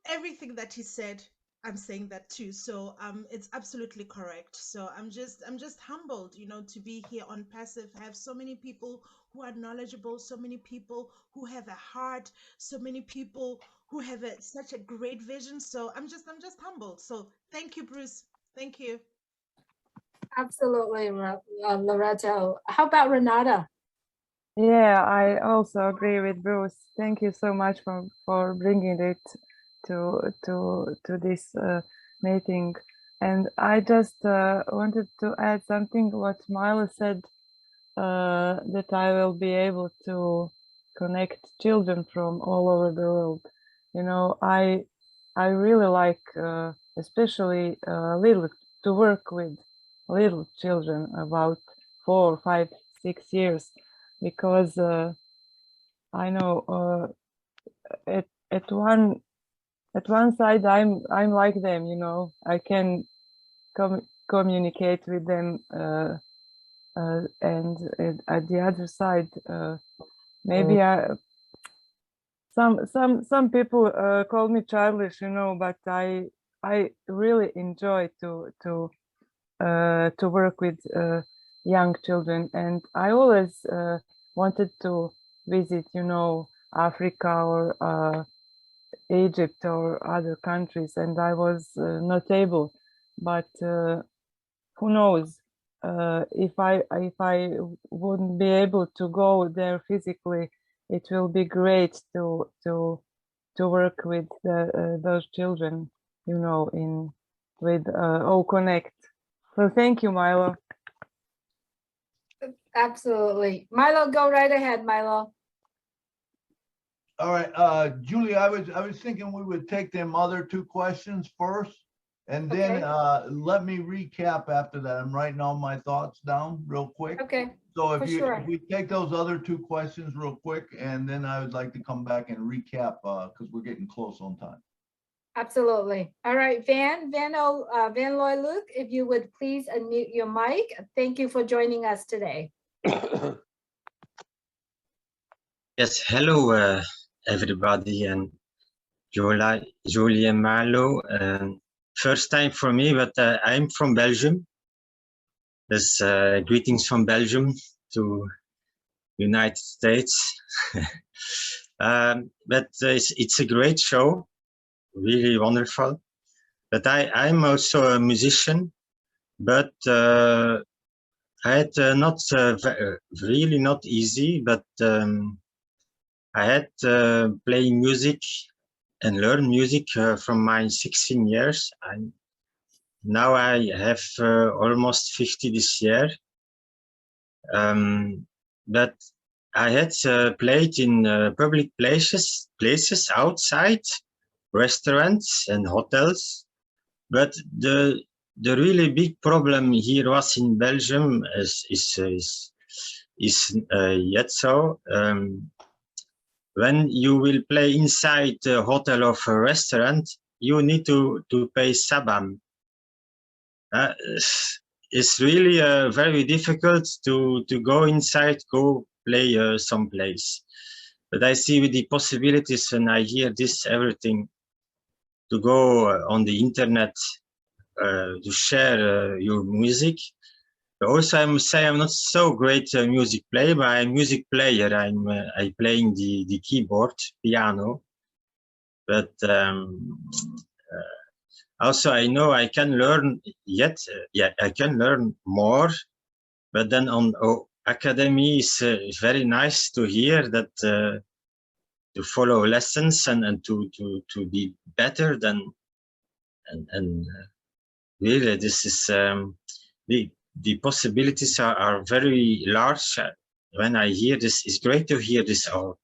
everything that he said, I'm saying that too. So it's absolutely correct. So I'm just humbled, to be here on Passive. I have so many people who are knowledgeable, so many people who have a heart, so many people who have such a great vision. So I'm just humbled. So thank you, Bruce. Thank you. Absolutely, Loretto. How about Renata? Yeah, I also agree with Bruce. Thank you so much for bringing it to this meeting. And I just wanted to add something what Milo said, that I will be able to connect children from all over the world. I really like, especially to work with little children about 4, 5, 6 years, because I know at one side I'm like them, I can communicate with them, and at the other side, maybe some people call me childish, but I really enjoy to work with young children, and I always wanted to visit, Africa or Egypt or other countries, and I was not able. But who knows? If I wouldn't be able to go there physically, it will be great to work with those children, with Connect. So thank you, Milo. Absolutely. Milo, go right ahead, Milo. All right, Julie, I was thinking we would take them other two questions first, and then let me recap after that. I'm writing all my thoughts down real quick. Okay. So if we take those other two questions real quick, and then I would like to come back and recap because we're getting close on time. Absolutely. All right, Van Loy Luke, if you would please unmute your mic. Thank you for joining us today. Yes, hello everybody, and Julie and Milo. First time for me, but I'm from Belgium. There's greetings from Belgium to United States. But it's a great show, really wonderful. But I'm also a musician, but I had not really not easy, but I had playing music and learn music from my 16 years. Now I have almost 50 this year. But I had played in public places outside, restaurants and hotels. But the really big problem here was in Belgium is yet so. When you will play inside the hotel of a restaurant, you need to pay sabam. It's really very difficult to go inside, go play someplace. But I see with the possibilities, and I hear this everything, to go on the internet to share your music. But also, I must say I'm not so great music player, but I'm a music player. I'm playing the keyboard, piano. But also, I know I can learn yet. Yeah, I can learn more. But then on academy is very nice to hear that to follow lessons and to be better than and really this is the possibilities are very large. When I hear this, it's great to hear this all.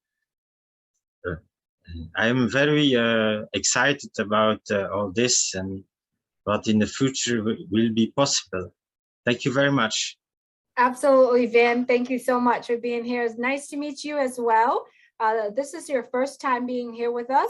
I'm very excited about all this and what in the future will be possible. Thank you very much. Absolutely, Van. Thank you so much for being here. It's nice to meet you as well. This is your first time being here with us.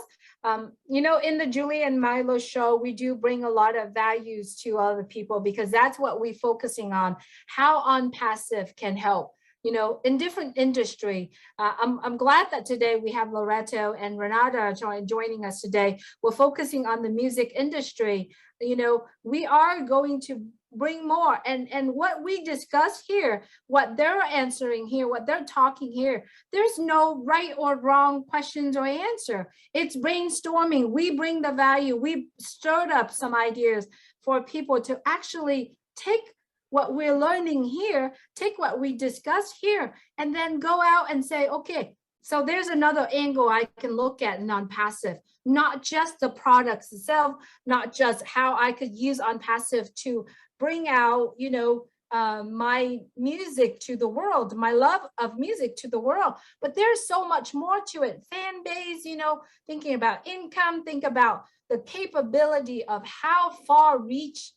You know, in the Julie and Milo show, we do bring a lot of values to other people because that's what we're focusing on, how onpassive can help, you know, in different industry. I'm glad that today we have Loreto and Renata joining us today. We're focusing on the music industry. You know, we are going to bring more and what we discuss here, what they're answering here, what they're talking here, there's no right or wrong questions or answer. It's brainstorming. We bring the value. We stirred up some ideas for people to actually take what we're learning here, take what we discussed here, and then go out and say, okay, so there's another angle I can look at non-passive, not just the products itself, not just how I could use onpassive to bring out, you know, my music to the world, my love of music to the world. But there's so much more to it. Fan base, you know, thinking about income, think about the capability of how far reach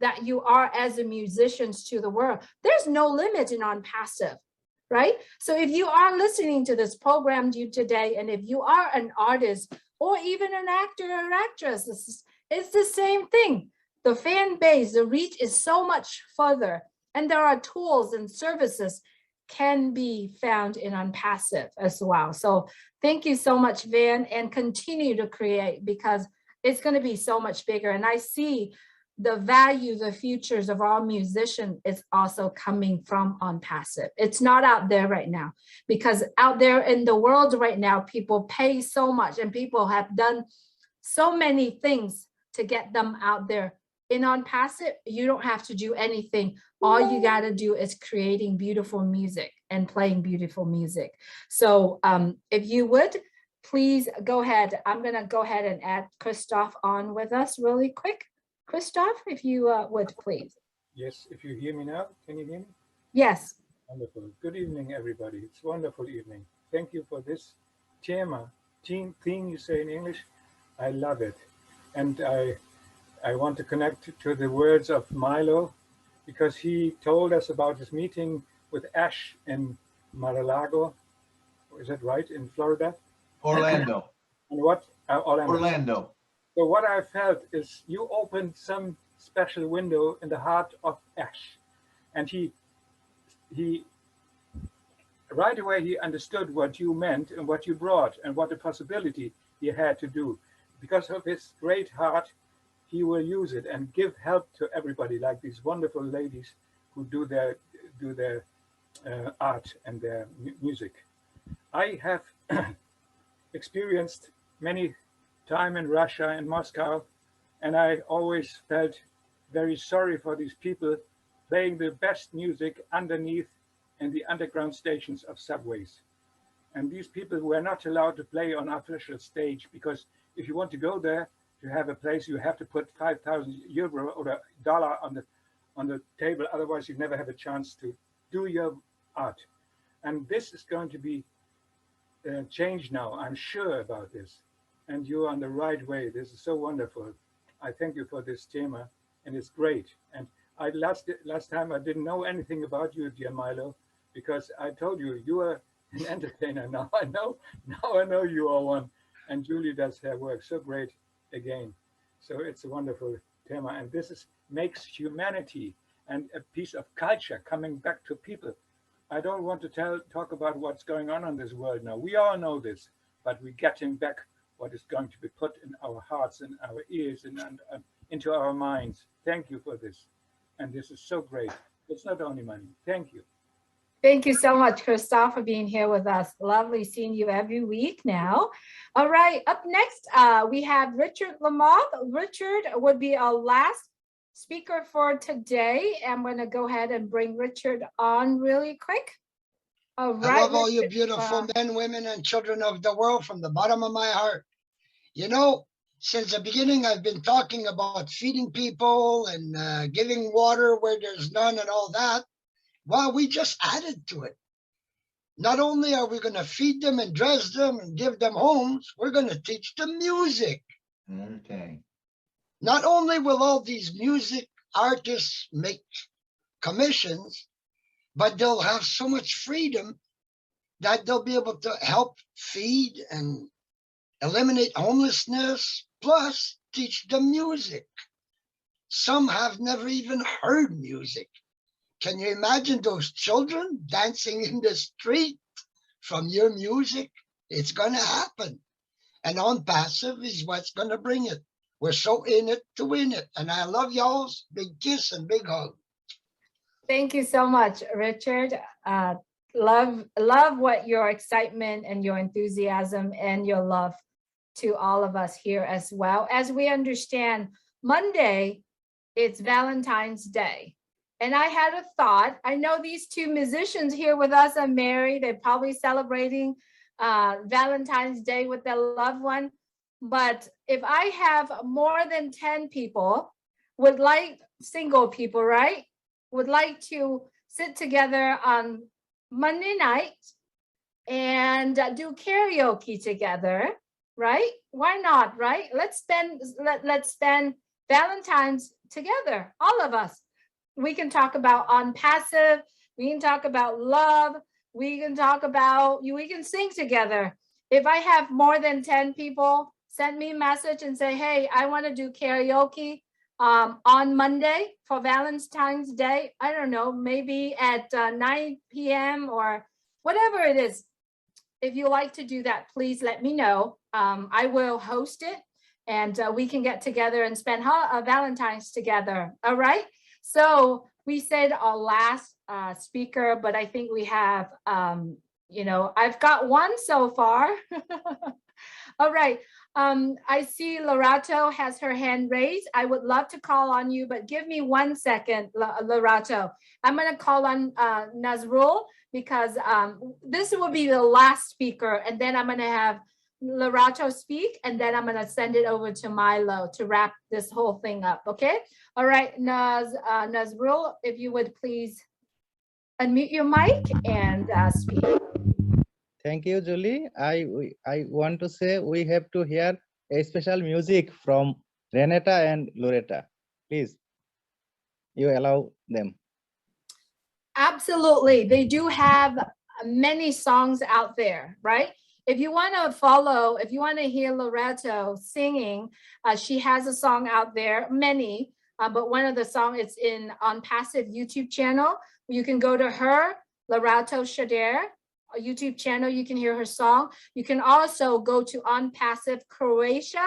that you are as a musician to the world. There's no limit in onpassive, right? So if you are listening to this program today, and if you are an artist or even an actor or actress, it's the same thing. The fan base, the reach is so much further, and there are tools and services can be found in onpassive as well. So thank you so much, Van, and continue to create because it's going to be so much bigger. And I see the value, the futures of our musician is also coming from onpassive. It's not out there right now because out there in the world right now, people pay so much and people have done so many things to get them out there. In onpassive, you don't have to do anything. All you got to do is creating beautiful music and playing beautiful music. So if you would, please go ahead. I'm going to go ahead and add Christoph on with us really quick. Christoph, if you would, please. Yes, if you hear me now, can you hear me? Yes. Wonderful. Good evening, everybody. It's a wonderful evening. Thank you for this theme you say in English. I love it. And I want to connect to the words of Milo because he told us about his meeting with Ash in Mar-a-Lago. Is that right? In Florida? Orlando. And what? Orlando. So what I felt is you opened some special window in the heart of Ash. And he right away, he understood what you meant and what you brought and what the possibility he had to do. Because of his great heart, he will use it and give help to everybody, like these wonderful ladies who do their art and their music. I have experienced many time in Russia and Moscow, and I always felt very sorry for these people playing the best music underneath in the underground stations of subways. And these people were not allowed to play on official stage because if you want to go there to have a place, you have to put 5,000 euro or a dollar on the table. Otherwise, you never have a chance to do your art. And this is going to be changed now. I'm sure about this. And you're on the right way. This is so wonderful. I thank you for this tema, and it's great. And last time I didn't know anything about you, dear Milo, because I told you you are an entertainer. Now I know you are one. And Julie does her work so great again. So it's a wonderful tema, and this makes humanity and a piece of culture coming back to people. I don't want to talk about what's going on in this world now. We all know this, but we're getting back what is going to be put in our hearts and our ears and into our minds. Thank you for this. And this is so great. It's not only money. Thank you. Thank you so much, Christoph, for being here with us. Lovely seeing you every week now. All right, up next, we have Richard Lamoth. Richard would be our last speaker for today. I'm going to go ahead and bring Richard on really quick. All right. I love all you Richard, beautiful men, women, and children of the world from the bottom of my heart. You know, since the beginning, I've been talking about feeding people and giving water where there's none and all that. Well, we just added to it. Not only are we going to feed them and dress them and give them homes, we're going to teach them music. Okay. Not only will all these music artists make commissions, but they'll have so much freedom that they'll be able to help feed and eliminate homelessness, plus teach them music. Some have never even heard music. Can you imagine those children dancing in the street from your music? It's going to happen. And onpassive is what's going to bring it. We're so in it to win it. And I love y'all's. Big kiss and big hug. Thank you so much, Richard. Love what your excitement and your enthusiasm and your love to all of us here as well. As we understand, Monday, it's Valentine's Day. And I had a thought. I know these two musicians here with us are married. They're probably celebrating Valentine's Day with their loved one. But if I have more than 10 people, single people, right? Would like to sit together on Monday night and do karaoke together, right? Why not, right? Let's spend Valentine's together, all of us. We can talk about onpassive, we can talk about love, we can sing together. If I have more than 10 people, send me a message and say, hey, I want to do karaoke on Monday for Valentine's Day. I don't know, maybe at 9 p.m. or whatever it is. If you like to do that, please let me know. I will host it and we can get together and spend Valentine's together. All right. So we said our last speaker, but I think we have, I've got one so far. All right. I see Lorato has her hand raised. I would love to call on you, but give me 1 second, Lorato. I'm going to call on Nazrul because this will be the last speaker, and then I'm going to have Lorato speak, and then I'm going to send it over to Milo to wrap this whole thing up. Okay. All right, Nazrul, if you would please unmute your mic and speak. Thank you, Julie. I want to say we have to hear a special music from Renata and Loretta. Please, you allow them. Absolutely. They do have many songs out there, right? If you want to hear Loretto singing, she has a song out there, many, but one of the songs is in onpassive YouTube channel. You can go to her, Loretto Shader, a YouTube channel. You can hear her song. You can also go to onpassive Croatia.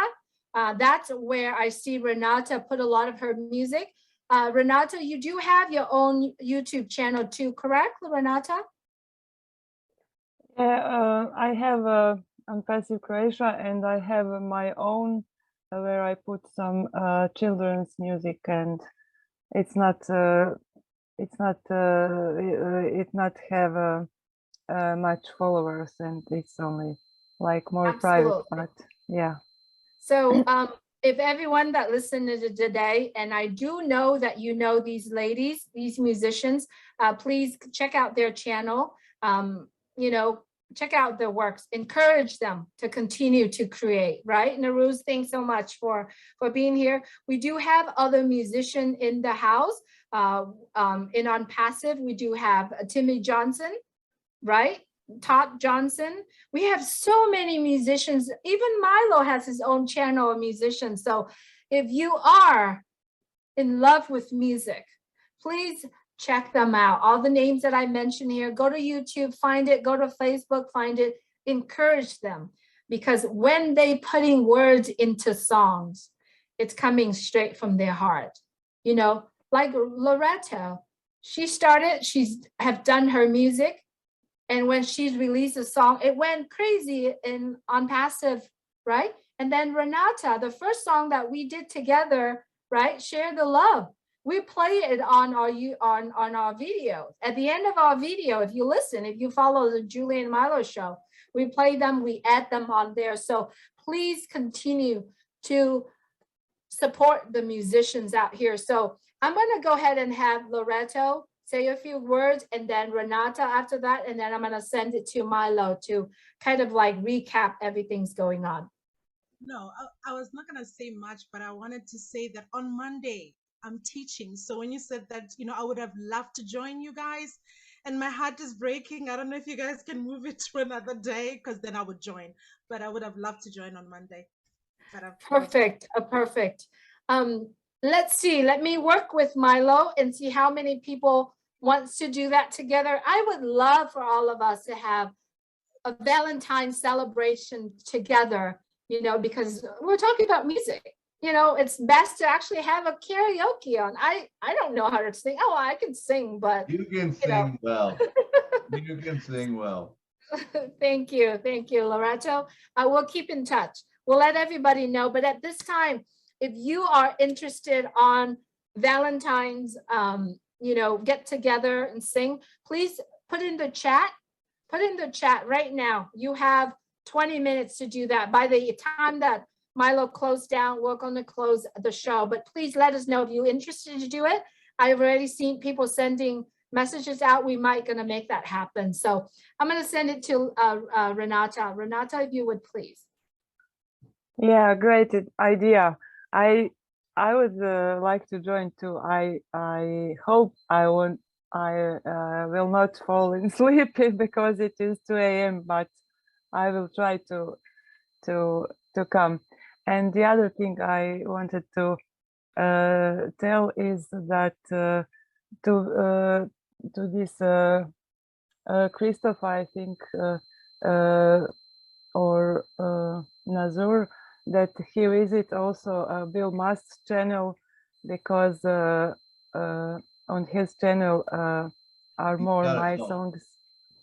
That's where I see Renata put a lot of her music. Renata, you do have your own YouTube channel too, correct, Renata? Yeah, I have onpassive Croatia, and I have my own where I put some children's music, and it not have much followers, and it's only like more private, but yeah. So if everyone that listened to today, and I do know that you know these ladies, these musicians, please check out their channel. check out their works, encourage them to continue to create, right? Naruz, thanks so much for being here. We do have other musicians in the house. In onpassive, we do have Timmy Johnson, right? Todd Johnson. We have so many musicians. Even Milo has his own channel of musicians. So if you are in love with music, please check them out. All the names that I mentioned here, go to YouTube, find it, go to Facebook, find it, encourage them. Because when they putting words into songs, it's coming straight from their heart. You know, like Loretto, she's have done her music. And when she's released a song, it went crazy in onpassive, right? And then Renata, the first song that we did together, right? Share the Love. We play it on our videos. At the end of our video, if you listen, if you follow the Julie and Milo show, we play them, we add them on there. So please continue to support the musicians out here. So I'm going to go ahead and have Loretto say a few words, and then Renata after that, and then I'm going to send it to Milo to kind of like recap everything's going on. No, I was not going to say much, but I wanted to say that on Monday, I'm teaching. So when you said that, you know, I would have loved to join you guys, and my heart is breaking. I don't know if you guys can move it to another day, because then I would join, but I would have loved to join on Monday. Perfect, perfect. Let's see, let me work with Milo and see how many people wants to do that together. I would love for all of us to have a Valentine's celebration together, you know, because we're talking about music. You know, it's best to actually have a karaoke on. I don't know how to sing. Oh, I can sing, but you can sing well. You can sing well. Thank you, Loretto. I will keep in touch. We'll let everybody know. But at this time, if you are interested on Valentine's, you know, get together and sing, please put in the chat. Put in the chat right now. You have 20 minutes to do that. By the time that Milo closed down, we're going to close the show. But please let us know if you're interested to do it. I've already seen people sending messages out. We might going to make that happen. So I'm going to send it to Renata. Renata, if you would please. Yeah, great idea. I would like to join too. I hope I will not fall in sleep because it is 2 a.m. But I will try to come. And the other thing I wanted to tell is that to this Christoph, I think, or Nazur, that he visit also Bill Mast's channel, because on his channel are more my songs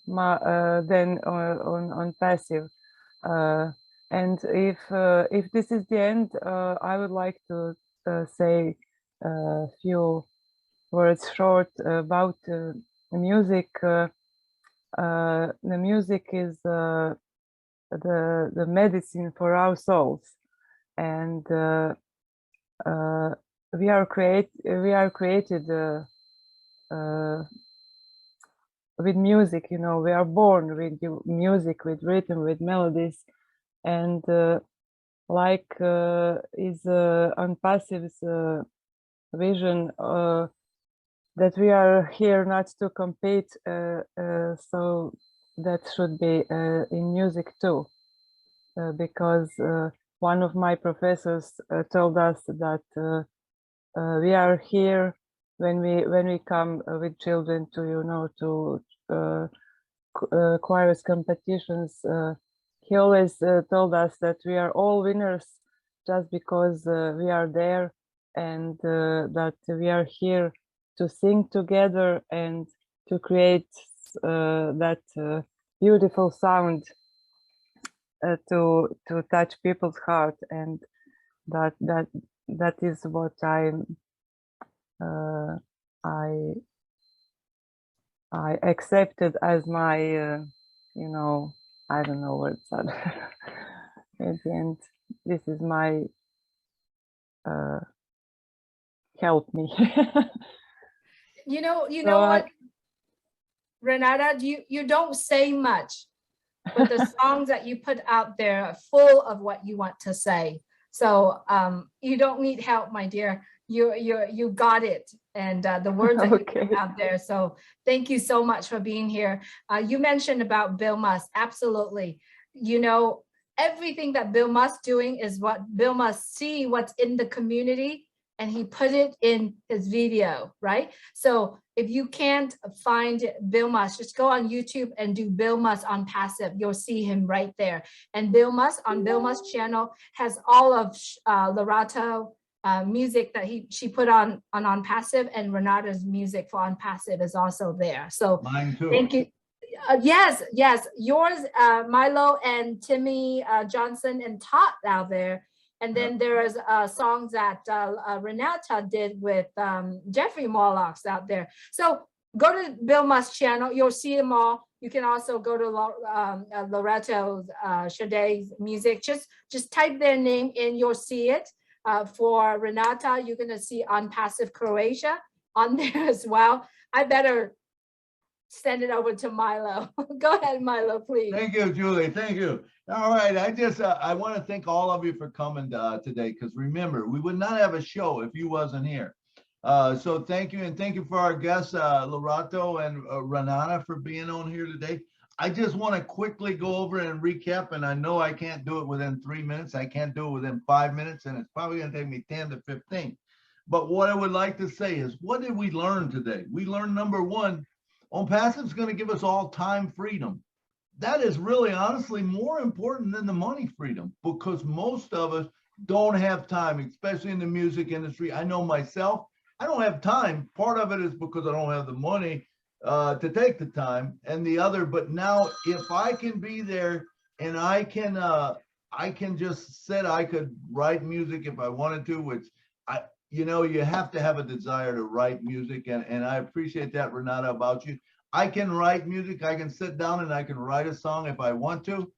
than on passive. And if this is the end, I would like to say a few words short about the music. The music is the medicine for our souls, and we are created with music. You know, we are born with music, with rhythm, with melodies, and like is onpassive's vision that we are here not to compete, so that should be in music too, because one of my professors told us that we are here when we come with children to, you know, to chorus competitions. He always told us that we are all winners just because we are there, and that we are here to sing together and to create that beautiful sound to touch people's heart, and that is what I accepted as my you know, I don't know what's that. At the end, this is my help me. You know So what, Renata, you don't say much, but the songs that you put out there are full of what you want to say. So you don't need help, my dear. You got it, and the words that you put out there. So thank you so much for being here. You mentioned about Bill Musk. Absolutely. You know, everything that Bill Musk doing is what Bill must see what's in the community, and he put it in his video, right? So if you can't find Bill Musk, just go on YouTube and do Bill Musk onpassive. You'll see him right there. And Bill Musk on Bill Musk channel has all of Lorato music that she put on onpassive, and Renata's music for onpassive is also there. So mine too. Thank you. Yes, yours, Milo and Timmy Johnson and Todd out there. And then there is songs that Renata did with Jeffrey Morlocks out there. So go to Bill Musk's channel, you'll see them all. You can also go to Loretto's Sade's music. Just type their name in, you'll see it. For Renata, you're gonna see onpassive Croatia on there as well. I better send it over to Milo. Go ahead, Milo, please. Thank you, Julie. Thank you. All right. I want to thank all of you for coming today, because remember, we would not have a show if you wasn't here. So thank you, and thank you for our guests, Lorato and Renata, for being on here today. I just want to quickly go over and recap, and I know I can't do it within 3 minutes. I can't do it within 5 minutes, and it's probably going to take me 10 to 15. But what I would like to say is, what did we learn today? We learned, number one, onpassive is going to give us all time freedom. That is really, honestly, more important than the money freedom, because most of us don't have time, especially in the music industry. I know myself, I don't have time. Part of it is because I don't have the money to take the time, and the other, but now if I can be there and I can just sit, I could write music if I wanted to, which you know, you have to have a desire to write music, and I appreciate that, Renata, about you. I can write music, I can sit down and I can write a song if I want to.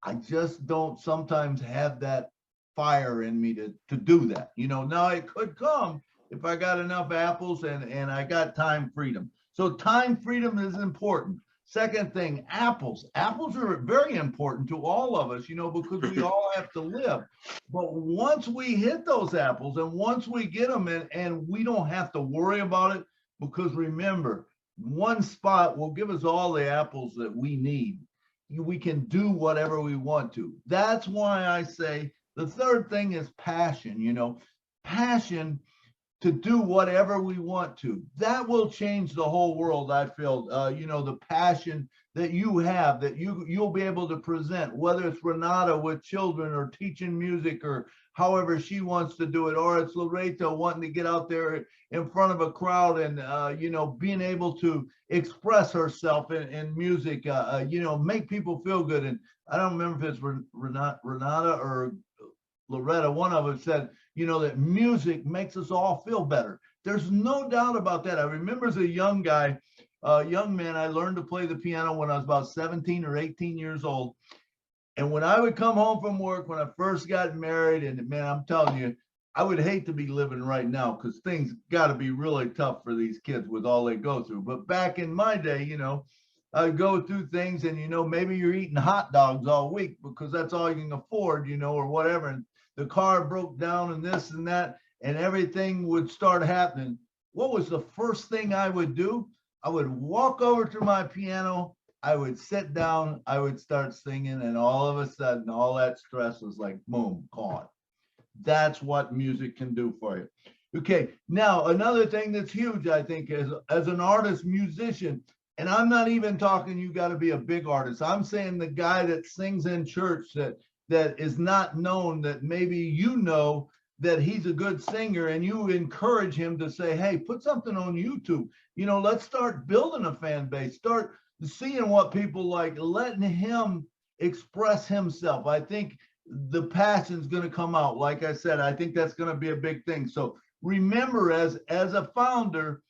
I just don't sometimes have that fire in me to do that. You know, now it could come if I got enough apples and I got time freedom. So time freedom is important. Second thing, apples. Apples are very important to all of us, you know, because we all have to live. But once we hit those apples and once we get them in, and we don't have to worry about it, because remember, one spot will give us all the apples that we need. We can do whatever we want to. That's why I say the third thing is passion, you know, passion to do whatever we want to. That will change the whole world, I feel. You know, the passion that you have, that you'll be able to present, whether it's Renata with children or teaching music or however she wants to do it, or it's Loreto wanting to get out there in front of a crowd and, you know, being able to express herself in music, you know, make people feel good. And I don't remember if it's Renata or Loretta, one of them said, you know, that music makes us all feel better. There's no doubt about that. I remember as a young guy, young man, I learned to play the piano when I was about 17 or 18 years old. And when I would come home from work, when I first got married, and man, I'm telling you, I would hate to be living right now, because things got to be really tough for these kids with all they go through. But back in my day, you know, I would go through things, and, you know, maybe you're eating hot dogs all week because that's all you can afford, you know, or whatever. And the car broke down and this and that, and everything would start happening. What was the first thing I would do? I would walk over to my piano, I would sit down, I would start singing, and all of a sudden, all that stress was like, boom, gone. That's what music can do for you. Okay, now another thing that's huge, I think, is as an artist, musician, and I'm not even talking you got to be a big artist. I'm saying the guy that sings in church that is not known, that maybe you know that he's a good singer, and you encourage him to say, hey, put something on YouTube. You know, let's start building a fan base, start seeing what people like, letting him express himself. I think the passion's going to come out. Like I said, I think that's going to be a big thing. So remember, as a founder,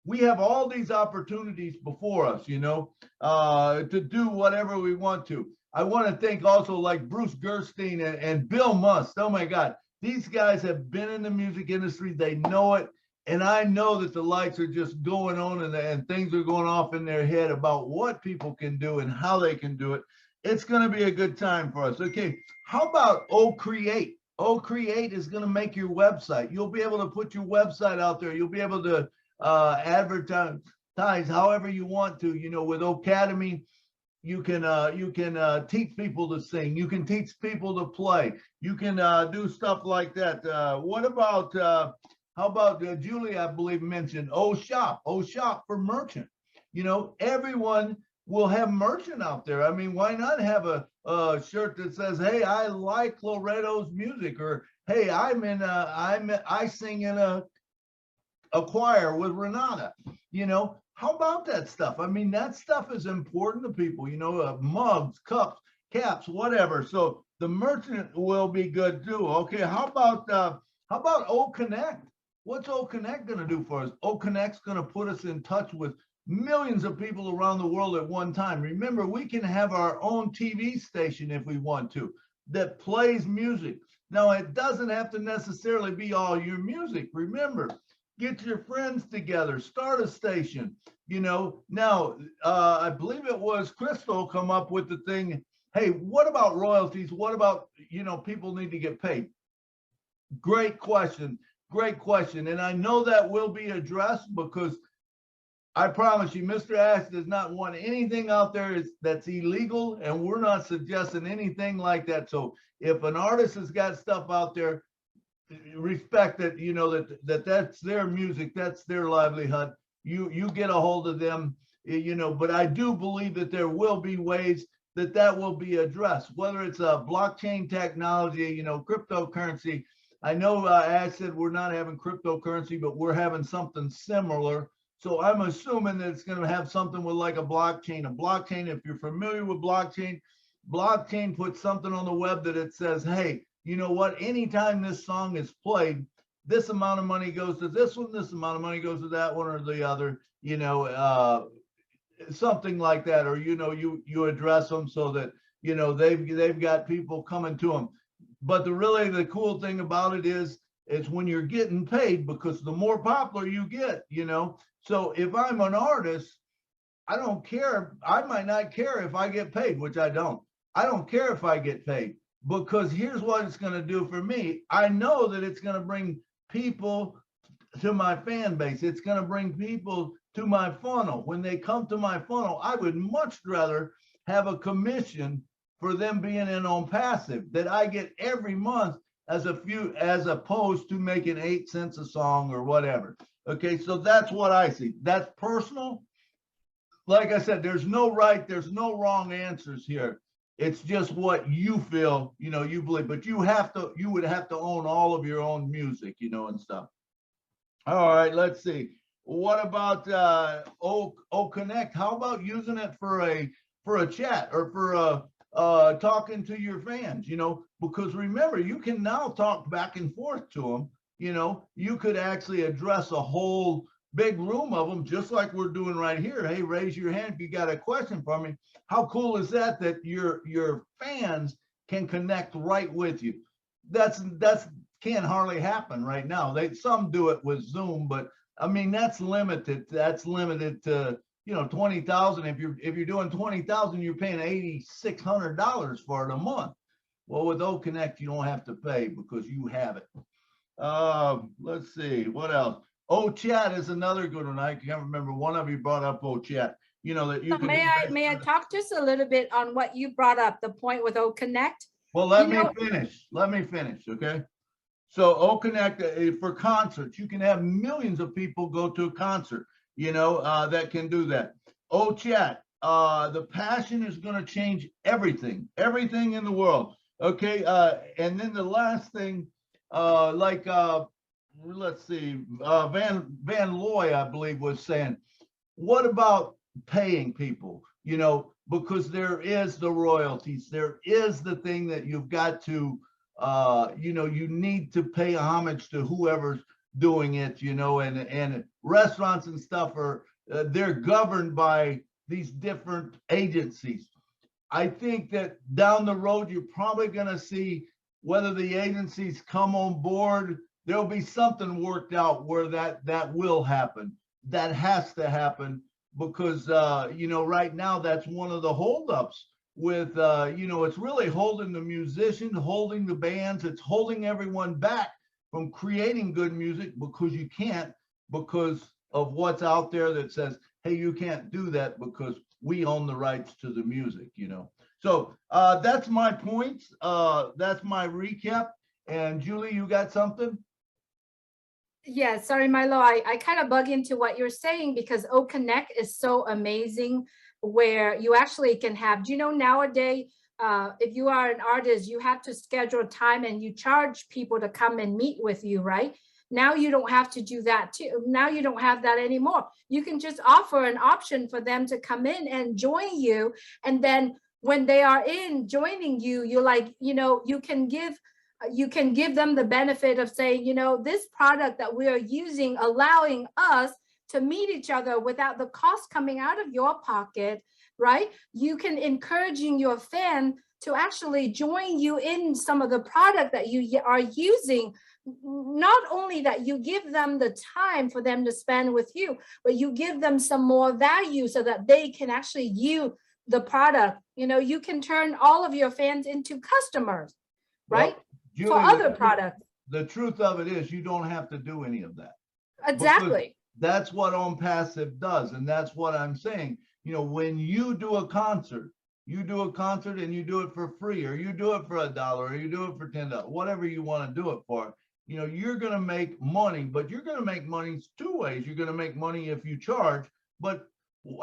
we have all these opportunities before us, you know, to do whatever we want to. I want to thank also like Bruce Gerstein and Bill Musk. Oh my God, these guys have been in the music industry. They know it. And I know that the lights are just going on and things are going off in their head about what people can do and how they can do it. it's going to be a good time for us. Okay, how about Create? Create is going to make your website. You'll be able to put your website out there. You'll be able to advertise however you want to. You know, with Academy, you can teach people to sing. You can teach people to play. You can do stuff like that. What about how about Julie? I believe mentioned Shop for merchant. You know, everyone will have merchant out there. I mean, why not have a shirt that says, "Hey, I like Loretto's music," or "Hey, I sing in a choir with Renata." You know, how about that stuff? I mean, that stuff is important to people. You know, mugs, cups, caps, whatever. So the merchant will be good too. Okay, how about Connect? What's Connect going to do for us? Connect's going to put us in touch with millions of people around the world at one time. Remember, we can have our own TV station if we want to that plays music. Now, it doesn't have to necessarily be all your music. Remember, get your friends together, start a station. You know, now, I believe it was Crystal come up with the thing, hey, what about royalties? What about, you know, people need to get paid? Great question. Great question. And I know that will be addressed because I promise you, Mr. Ash does not want anything out there that's illegal, and we're not suggesting anything like that. So if an artist has got stuff out there, respect that, you know, that's their music, that's their livelihood. You get a hold of them, you know, but I do believe that there will be ways that will be addressed, whether it's a blockchain technology, you know, cryptocurrency. I know Ash said we're not having cryptocurrency, but we're having something similar. So I'm assuming that it's going to have something with like a blockchain. A blockchain, if you're familiar with blockchain puts something on the web that it says, hey, you know what, anytime this song is played, this amount of money goes to this one, this amount of money goes to that one or the other, you know, something like that. Or, you know, you address them so that, you know, they've got people coming to them. But the cool thing about it is when you're getting paid, because the more popular you get, you know. So if I'm an artist, I don't care. I might not care if I get paid, which I don't. I don't care if I get paid, because here's what it's going to do for me. I know that it's going to bring people to my fan base. It's going to bring people to my funnel. When they come to my funnel, I would much rather have a commission for them being in on passive that I get every month as opposed to making 8 cents a song or whatever. Okay, so that's what I see. That's personal. Like I said, there's no right, there's no wrong answers here. It's just what you feel, you know, you believe, but you would have to own all of your own music, you know, and stuff. All right, let's see. What about Connect? How about using it for a chat or for talking to your fans, you know, because remember, you can now talk back and forth to them. You know, you could actually address a whole big room of them, just like we're doing right here. Hey, raise your hand if you got a question for me. How cool is that your fans can connect right with you? That's can't hardly happen right now. Some do it with Zoom, but I mean, that's limited. That's limited to, you know, 20,000. If you're doing 20,000, you're paying $8,600 for it a month. Well, with Connect, you don't have to pay because you have it. Let's see, what else? Chat is another good one. I can't remember. One of you brought up Chat. You know that you can. May I talk just a little bit on what you brought up, the point with Connect? Well, let me finish. Let me finish, okay? So Connect for concerts, you can have millions of people go to a concert, you know, that can do that. Chat, the passion is going to change everything in the world. Okay, and then the last thing, let's see, Van Looy, I believe, was saying, what about paying people? You know, because there is the royalties, there is the thing that you've got to, you know, you need to pay homage to whoever's doing it, you know, and restaurants and stuff are, they're governed by these different agencies. I think that down the road, you're probably going to see whether the agencies come on board. There'll be something worked out where that will happen. That has to happen because, you know, right now, that's one of the holdups with, it's really holding the musicians, holding the bands, it's holding everyone back from creating good music because you can't, because of what's out there that says, hey, you can't do that because we own the rights to the music, So that's my points. That's my recap. And Julie, you got something? Yeah, sorry, Milo. I kind of bug into what you're saying because O Connect is so amazing where you actually can have, nowadays, if you are an artist, you have to schedule time and you charge people to come and meet with you, right? Now you don't have to do that too. Now you don't have that anymore. You can just offer an option for them to come in and join you. And then when they are in joining you, you're like, you can give them the benefit of saying, this product that we are using, allowing us to meet each other without the cost coming out of your pocket, right? You can encouraging your fan to actually join you in some of the product that you are using. Not only that you give them the time for them to spend with you, but you give them some more value so that they can actually use the product. You can turn all of your fans into customers, right? Well, Julie, for other products. The truth of it is you don't have to do any of that. Exactly. That's what onpassive does. And that's what I'm saying. When you do a concert, and you do it for free, or you do it for $1, or you do it for $10, whatever you want to do it for, you're going to make money, but you're going to make money two ways. You're going to make money if you charge, but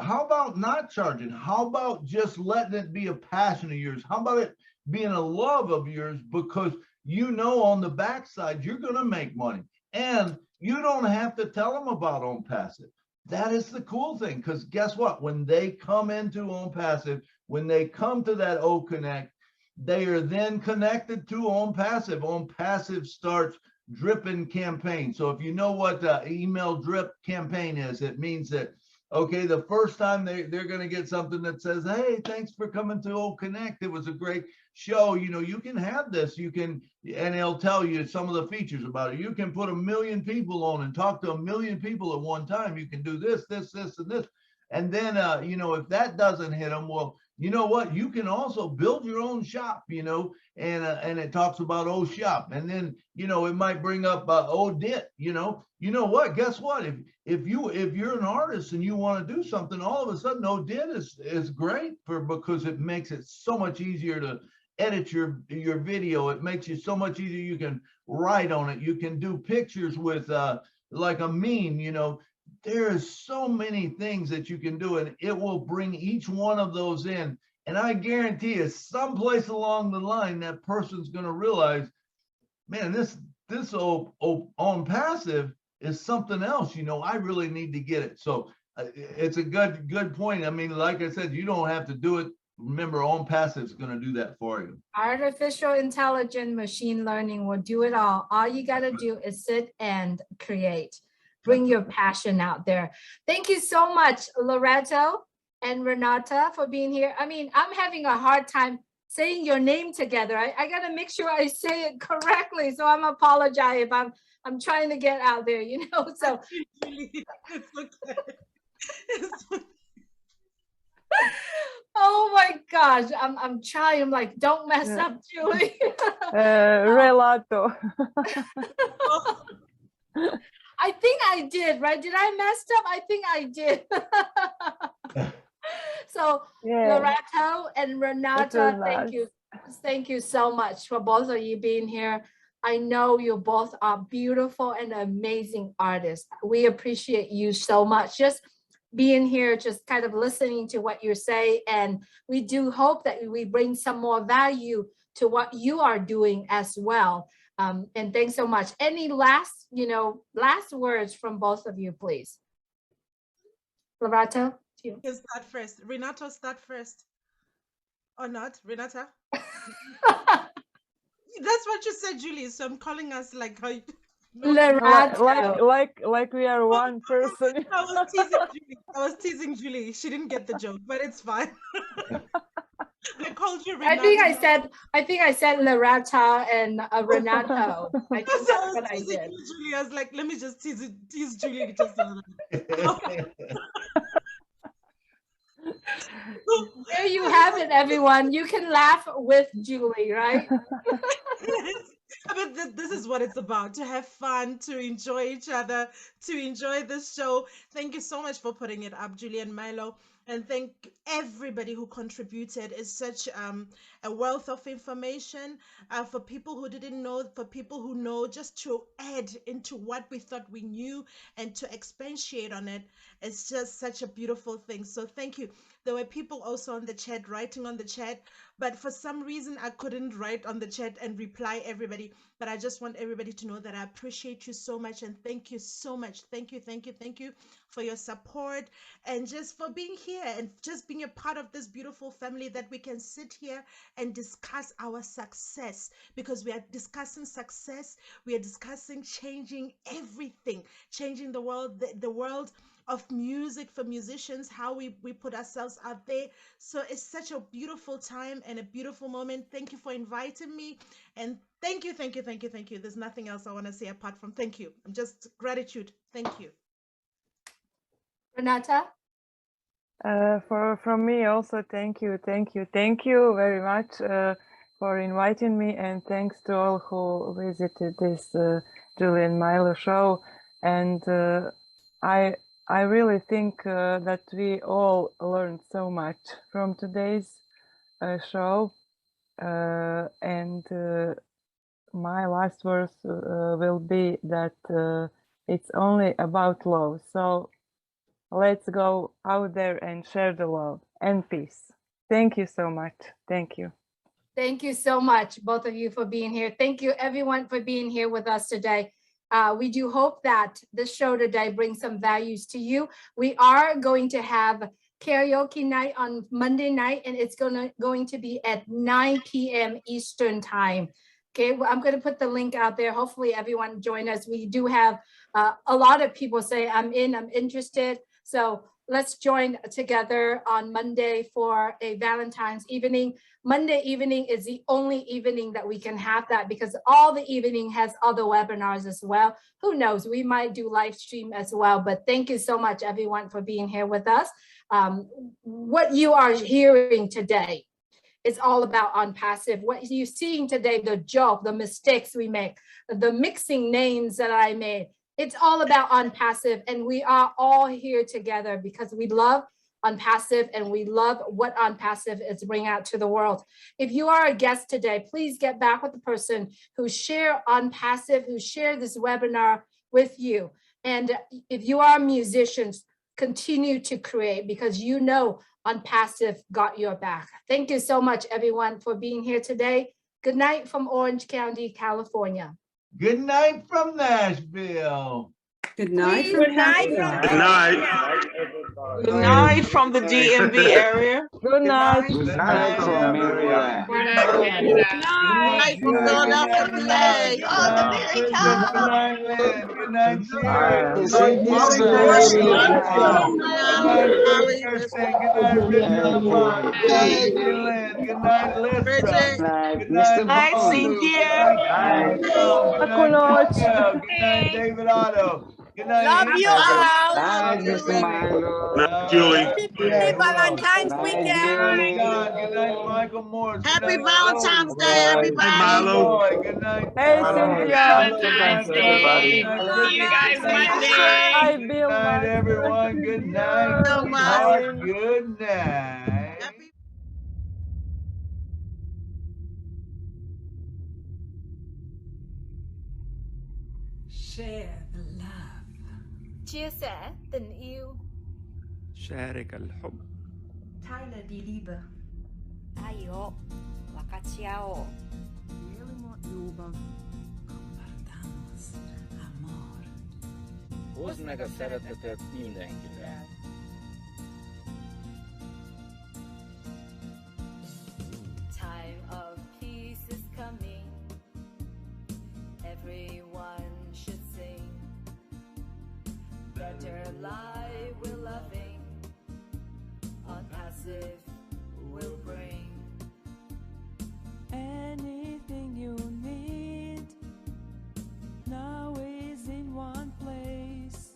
how about not charging? How about just letting it be a passion of yours? How about it being a love of yours? Because on the backside, you're going to make money and you don't have to tell them about onpassive. That is the cool thing. Because guess what? When they come into onpassive, when they come to that O Connect, they are then connected to onpassive. onpassive starts dripping campaign. So if you know what the email drip campaign is, it means that, okay, the first time they're going to get something that says, hey, thanks for coming to O Connect. It was a great show. You can have this. And it'll tell you some of the features about it. You can put 1 million people on and talk to 1 million people at one time. You can do this, this, this, and this. And then, if that doesn't hit them, well, you know what? You can also build your own shop, and it talks about O Shop. And then, it might bring up O Dit, you know what? Guess what? If you're an artist and you want to do something, all of a sudden O Dit is great because it makes it so much easier to edit your video. It makes it so much easier. You can write on it. You can do pictures with like a meme, There is so many things that you can do, and it will bring each one of those in. And I guarantee you, someplace along the line, that person's going to realize, man, this onpassive is something else. I really need to get it. So it's a good point. I mean, like I said, you don't have to do it. Remember, onpassive is going to do that for you. Artificial intelligence, machine learning will do it all. All you got to do is sit and create. Bring your passion out there. Thank you so much, Loretto and Renata, for being here. I mean, I'm having a hard time saying your name together. I got to make sure I say it correctly. So I'm apologize if I'm trying to get out there, So it's okay. It's okay. Oh my gosh, I'm trying. I'm like, don't mess up, Julie. Relato. I think I did, right? Did I mess up? I think I did. So Loretto and Renata, thank you so much for both of you being here. I know you both are beautiful and amazing artists. We appreciate you so much. Just being here, just kind of listening to what you say. And we do hope that we bring some more value to what you are doing as well. And thanks so much. Any last words from both of you, please? Loretto, to you. You start first. Renato, start first. Or not, Renata? That's what you said, Julie. So I'm calling us like how like we are one person. I was teasing Julie. She didn't get the joke, but it's fine. I called you Renata. I think I said Loretta and Renato. I think that's what I did. Julie, I was like, let me just tease Julie just a little bit. There you have it, everyone. You can laugh with Julie, right? But this is what it's about, to have fun, to enjoy each other, to enjoy this show. Thank you so much for putting it up, Julie and Milo. And thank everybody who contributed. It's such a wealth of information for people who didn't know, for people who know, just to add into what we thought we knew and to expatiate on it. It's just such a beautiful thing. So thank you. There were people also on the chat, writing on the chat, but for some reason I couldn't write on the chat and reply everybody. But I just want everybody to know that I appreciate you so much and thank you so much. Thank you, thank you, thank you for your support and just for being here and just being a part of this beautiful family, that we can sit here and discuss our success, because we are discussing success. We are discussing changing everything, changing the world, the world of music for musicians, how we put ourselves out there. So it's such a beautiful time and a beautiful moment. Thank you for inviting me, and thank you, thank you, thank you, thank you. There's nothing else I want to say apart from thank you. I'm just gratitude. Thank you. Renata? From me also, thank you very much for inviting me, and thanks to all who visited this Julie and Milo show. And I really think that we all learned so much from today's show. And my last words will be that it's only about love. So let's go out there and share the love and peace. Thank you so much. Thank you. Thank you so much, both of you, for being here. Thank you, everyone, for being here with us today. We do hope that this show today brings some values to you. We are going to have karaoke night on Monday night, and it's going to be at 9 p.m. Eastern time. Okay, well, I'm going to put the link out there. Hopefully everyone join us. We do have a lot of people say, I'm interested. So let's join together on Monday for a Valentine's evening. Monday evening is the only evening that we can have that, because all the evening has other webinars as well. Who knows, we might do live stream as well. But thank you so much, everyone, for being here with us. What you are hearing today, it's all about onpassive. What you're seeing today, the joke, the mistakes we make, the mixing names that I made, it's all about onpassive. And we are all here together because we love onpassive and we love what onpassive is bringing out to the world. If you are a guest today, please get back with the person who shared onpassive, who shared this webinar with you. And if you are musicians, continue to create, because you know onpassive got your back. Thank you so much, everyone, for being here today. Good night from Orange County, California. Good night from Nashville. Good night. Good night from Good night. Good night from the DMV area. Good night. Good night from Maryland. Good night from Philadelphia, PA. Oh, the very top. Good night, Lynn. Good night, Bye. Sherry. See Good you night, soon. Molly. See you Good tomorrow. night, Kristen. Good night, Richard Lamont. Good night, Lynn. Good night, Lisa. Good night, Good night, Mr. Night, Paul. Cynthia. Good night, Tom. Good night, Michelle. Good night, David Otto. Good night, Love you all. Night, Mr. Milo. Night, Julie. Happy Valentine's Night, weekend. Julie. Good night, Michael Morris. Good Happy night, Valentine's Chloe. Day, Bye. everybody. Roy. Good night. Hey, Cynthia. Thanks, everybody. See you guys Monday. Hi, Good Bill. night, everyone. Good night, So much. sweetheart. Good night. Happy Share the love. chia sẻ tình yêu. شارك الحب. Teile die Liebe. 愛を分かち合おう。 Compartamos amor. Hozd meg a szeretetet mindenkinek. Time of peace is coming. Everyone should sing. Better life we're loving. Onpassive will bring. Anything you need now is in one place.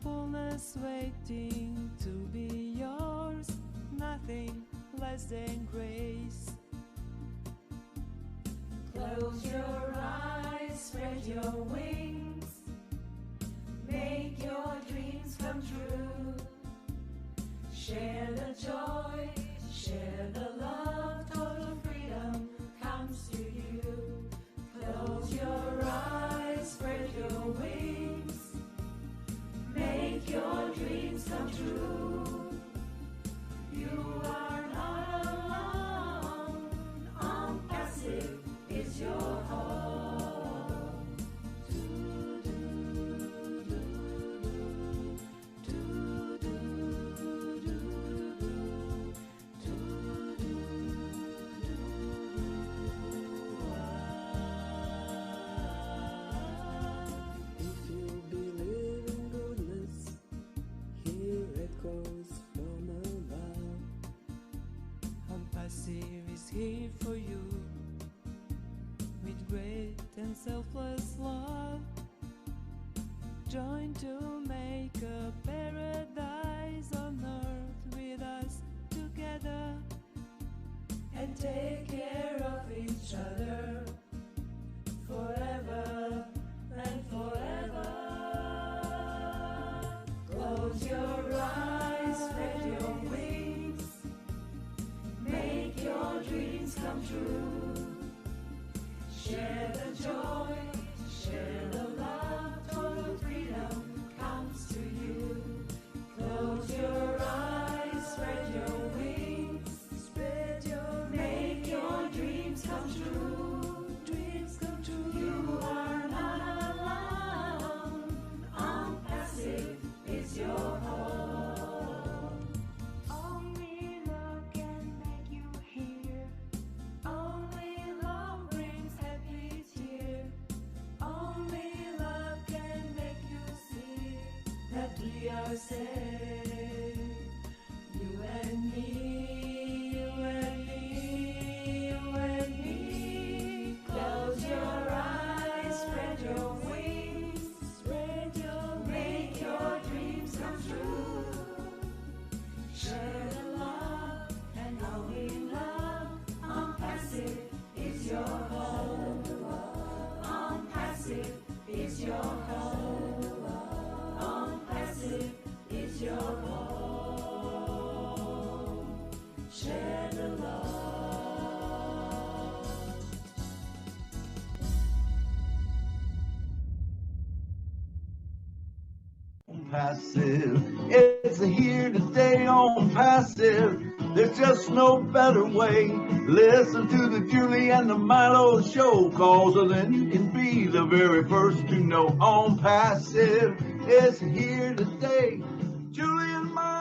Fullness waiting to be yours. Nothing rest and grace. Close your eyes, spread your wings, make your dreams come true. Share the joy, share the love, total freedom comes to you. Close your eyes, spread your wings, make your dreams come true. You are not alone, onpassive is your home. If you believe in goodness, hear echoes from above. Onpassive is here for you, with great and selfless love. Join to make a paradise on earth with us together, and take care of each other forever and forever. Close your eyes, spread your wings, make your dreams come true. Share the joy, share the love, total freedom comes to you. Close your eyes, spread your wings, make your dreams come true. Dreams come true. You are not alone, onpassive is your home. Only love can make you hear. Only love brings happy tear. Only love can make you see that we are safe. You and me, you and me, you and me. Close your eyes, spread your wings, make your dreams come true. Share the love and only love. Onpassive is your home. Onpassive is your home. Onpassive is your home. Share the love. Passive, it's here today on passive. There's just no better way. Listen to the Julie and the Milo show, cause then you can be the very first to know. On passive, it's here today. Julie and Milo.